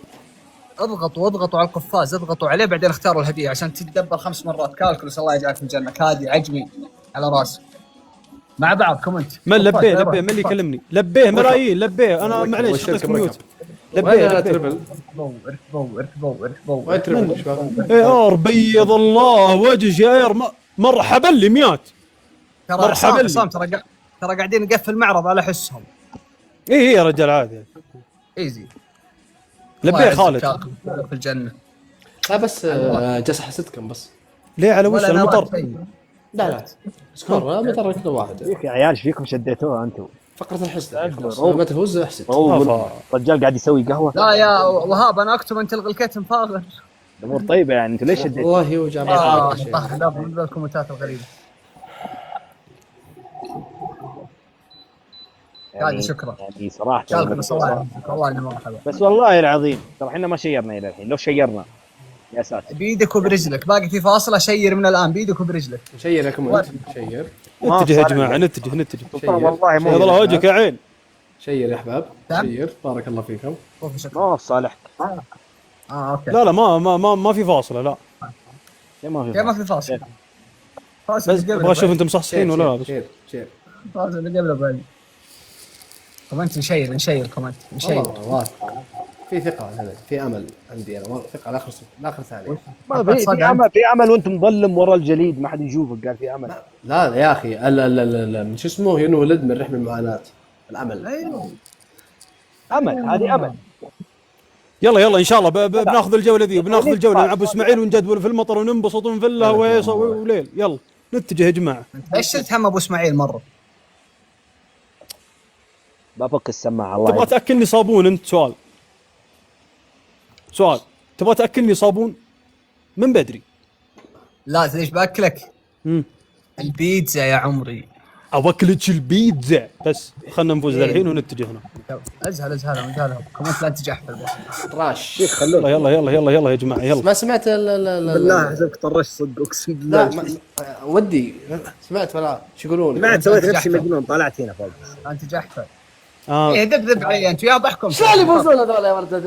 اضغطوا على القفاز اضغطوا عليه بعدين اختاروا الهديه عشان تتدبر 5 مرات. كالكولس الله يجعلك في الجنه. كادي عجمي على راسه. مع بعض كومنت. من لبيه من اللي يكلمني لبيه ملايين لبيه انا معليش حطيت ميوت. لبيه اركبوا. بيض الله وجهك يا مرحبا لي ميات. مرحبا ترى قاعدين نقفل معرض على حسهم. ايه يا رجال عادي ايزي. لبيه خالد في الجنه. لا بس جالس حسدكم بس. ليه على وش المطر؟ لا سكور مطر كل واحد. يا عيال ايش فيكم شديتوها انتم؟ فقرة الحسد ما تفوز احسد. الرجال قاعد يسوي قهوه. لا يا وهاب انا اكتب انت الغي الكتم فاضل. الامور طيبه يعني انتم ليش شديتوا؟ والله يوجع لا من الكومنتات الغريبه. يعني شكرا يعني صراحه والله اني مرحبا. بس والله العظيم ترى احنا ما شيرنا الى الحين. لو شيرنا يا ساتر بيدك وبرجلك باقي في فاصله. شير من الان بيدك وبرجلك. شير يا كمان شير. نتجه يا جماعه نتجه. والله مو والله وجهك يا عين. شير يا احباب شير بارك الله فيكم. ما في صالح. اوكي. لا ما في فاصله لا. ما في فاصل. بس ابغى اشوف انتم مصحصحين ولا لا. شير فاصل اللي قبله بعد. كومنت نشير كومنت نشير. في ثقة هذا في امل عندي انا ثقة على اخر ثانية. في امل وانت مظلم ورا الجليد ما حد يشوفك. قال في امل. لا يا اخي لا من شو اسمه ينولد من رحم المعاناة. الامل امل هذه امل. يلا ان شاء الله بناخذ الجوله ذي وبناخذ الجوله مع ابو اسماعيل ونجدول في المطر وننبسط ونفله وليل. يلا نتجه يا جماعه. ايش شلت هم ابو اسماعيل مره؟ بفك السماعه الله. تبغى تاكلني صابون انت؟ سؤال تبغى تاكلني صابون من بدري؟ لا ليش باكلك؟ البيتزا يا عمري. اوكلك البيتزا بس خلنا نفوز الحين ونتجه هنا. ازهل كومنت لا تجحفل بس راش يلا يا جماعه يلا. ما سمعت بالله حسبك طرش صدق اقسم بالله. لا ودي سمعت ولا شو يقولون؟ سمعت سويت نفسي مجنون طلعت هنا فوق. انت جحفل. ايه دبدب علي انت يا ضحكم. شو اللي يفوزون هذول يا ولد؟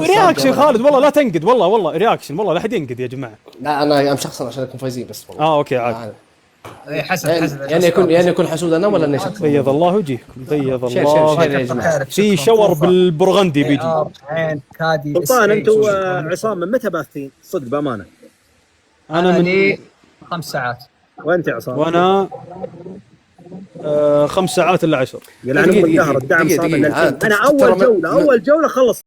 رياكشن خالد والله لا تنقد والله رياكشن والله لا حد ينقد يا جماعه. لا انا شخصا عشان اكون فايزين بس والله. اوكي عادي. اي حسب يعني يكون حسود انا ولا اني شخص. بيض الله وجهكم، بيض شير الله. يا جماعه. في شاور بالبرغندي بيجي. عين كادي سلطان انت وعصام من متى باثين؟ صدق بامانه. انا من لي 5 ساعات. وانت يا عصام؟ وانا 5 ساعات الا 10. يلعن ام الدهر الدعم صار من 2000. انا اول جوله خلص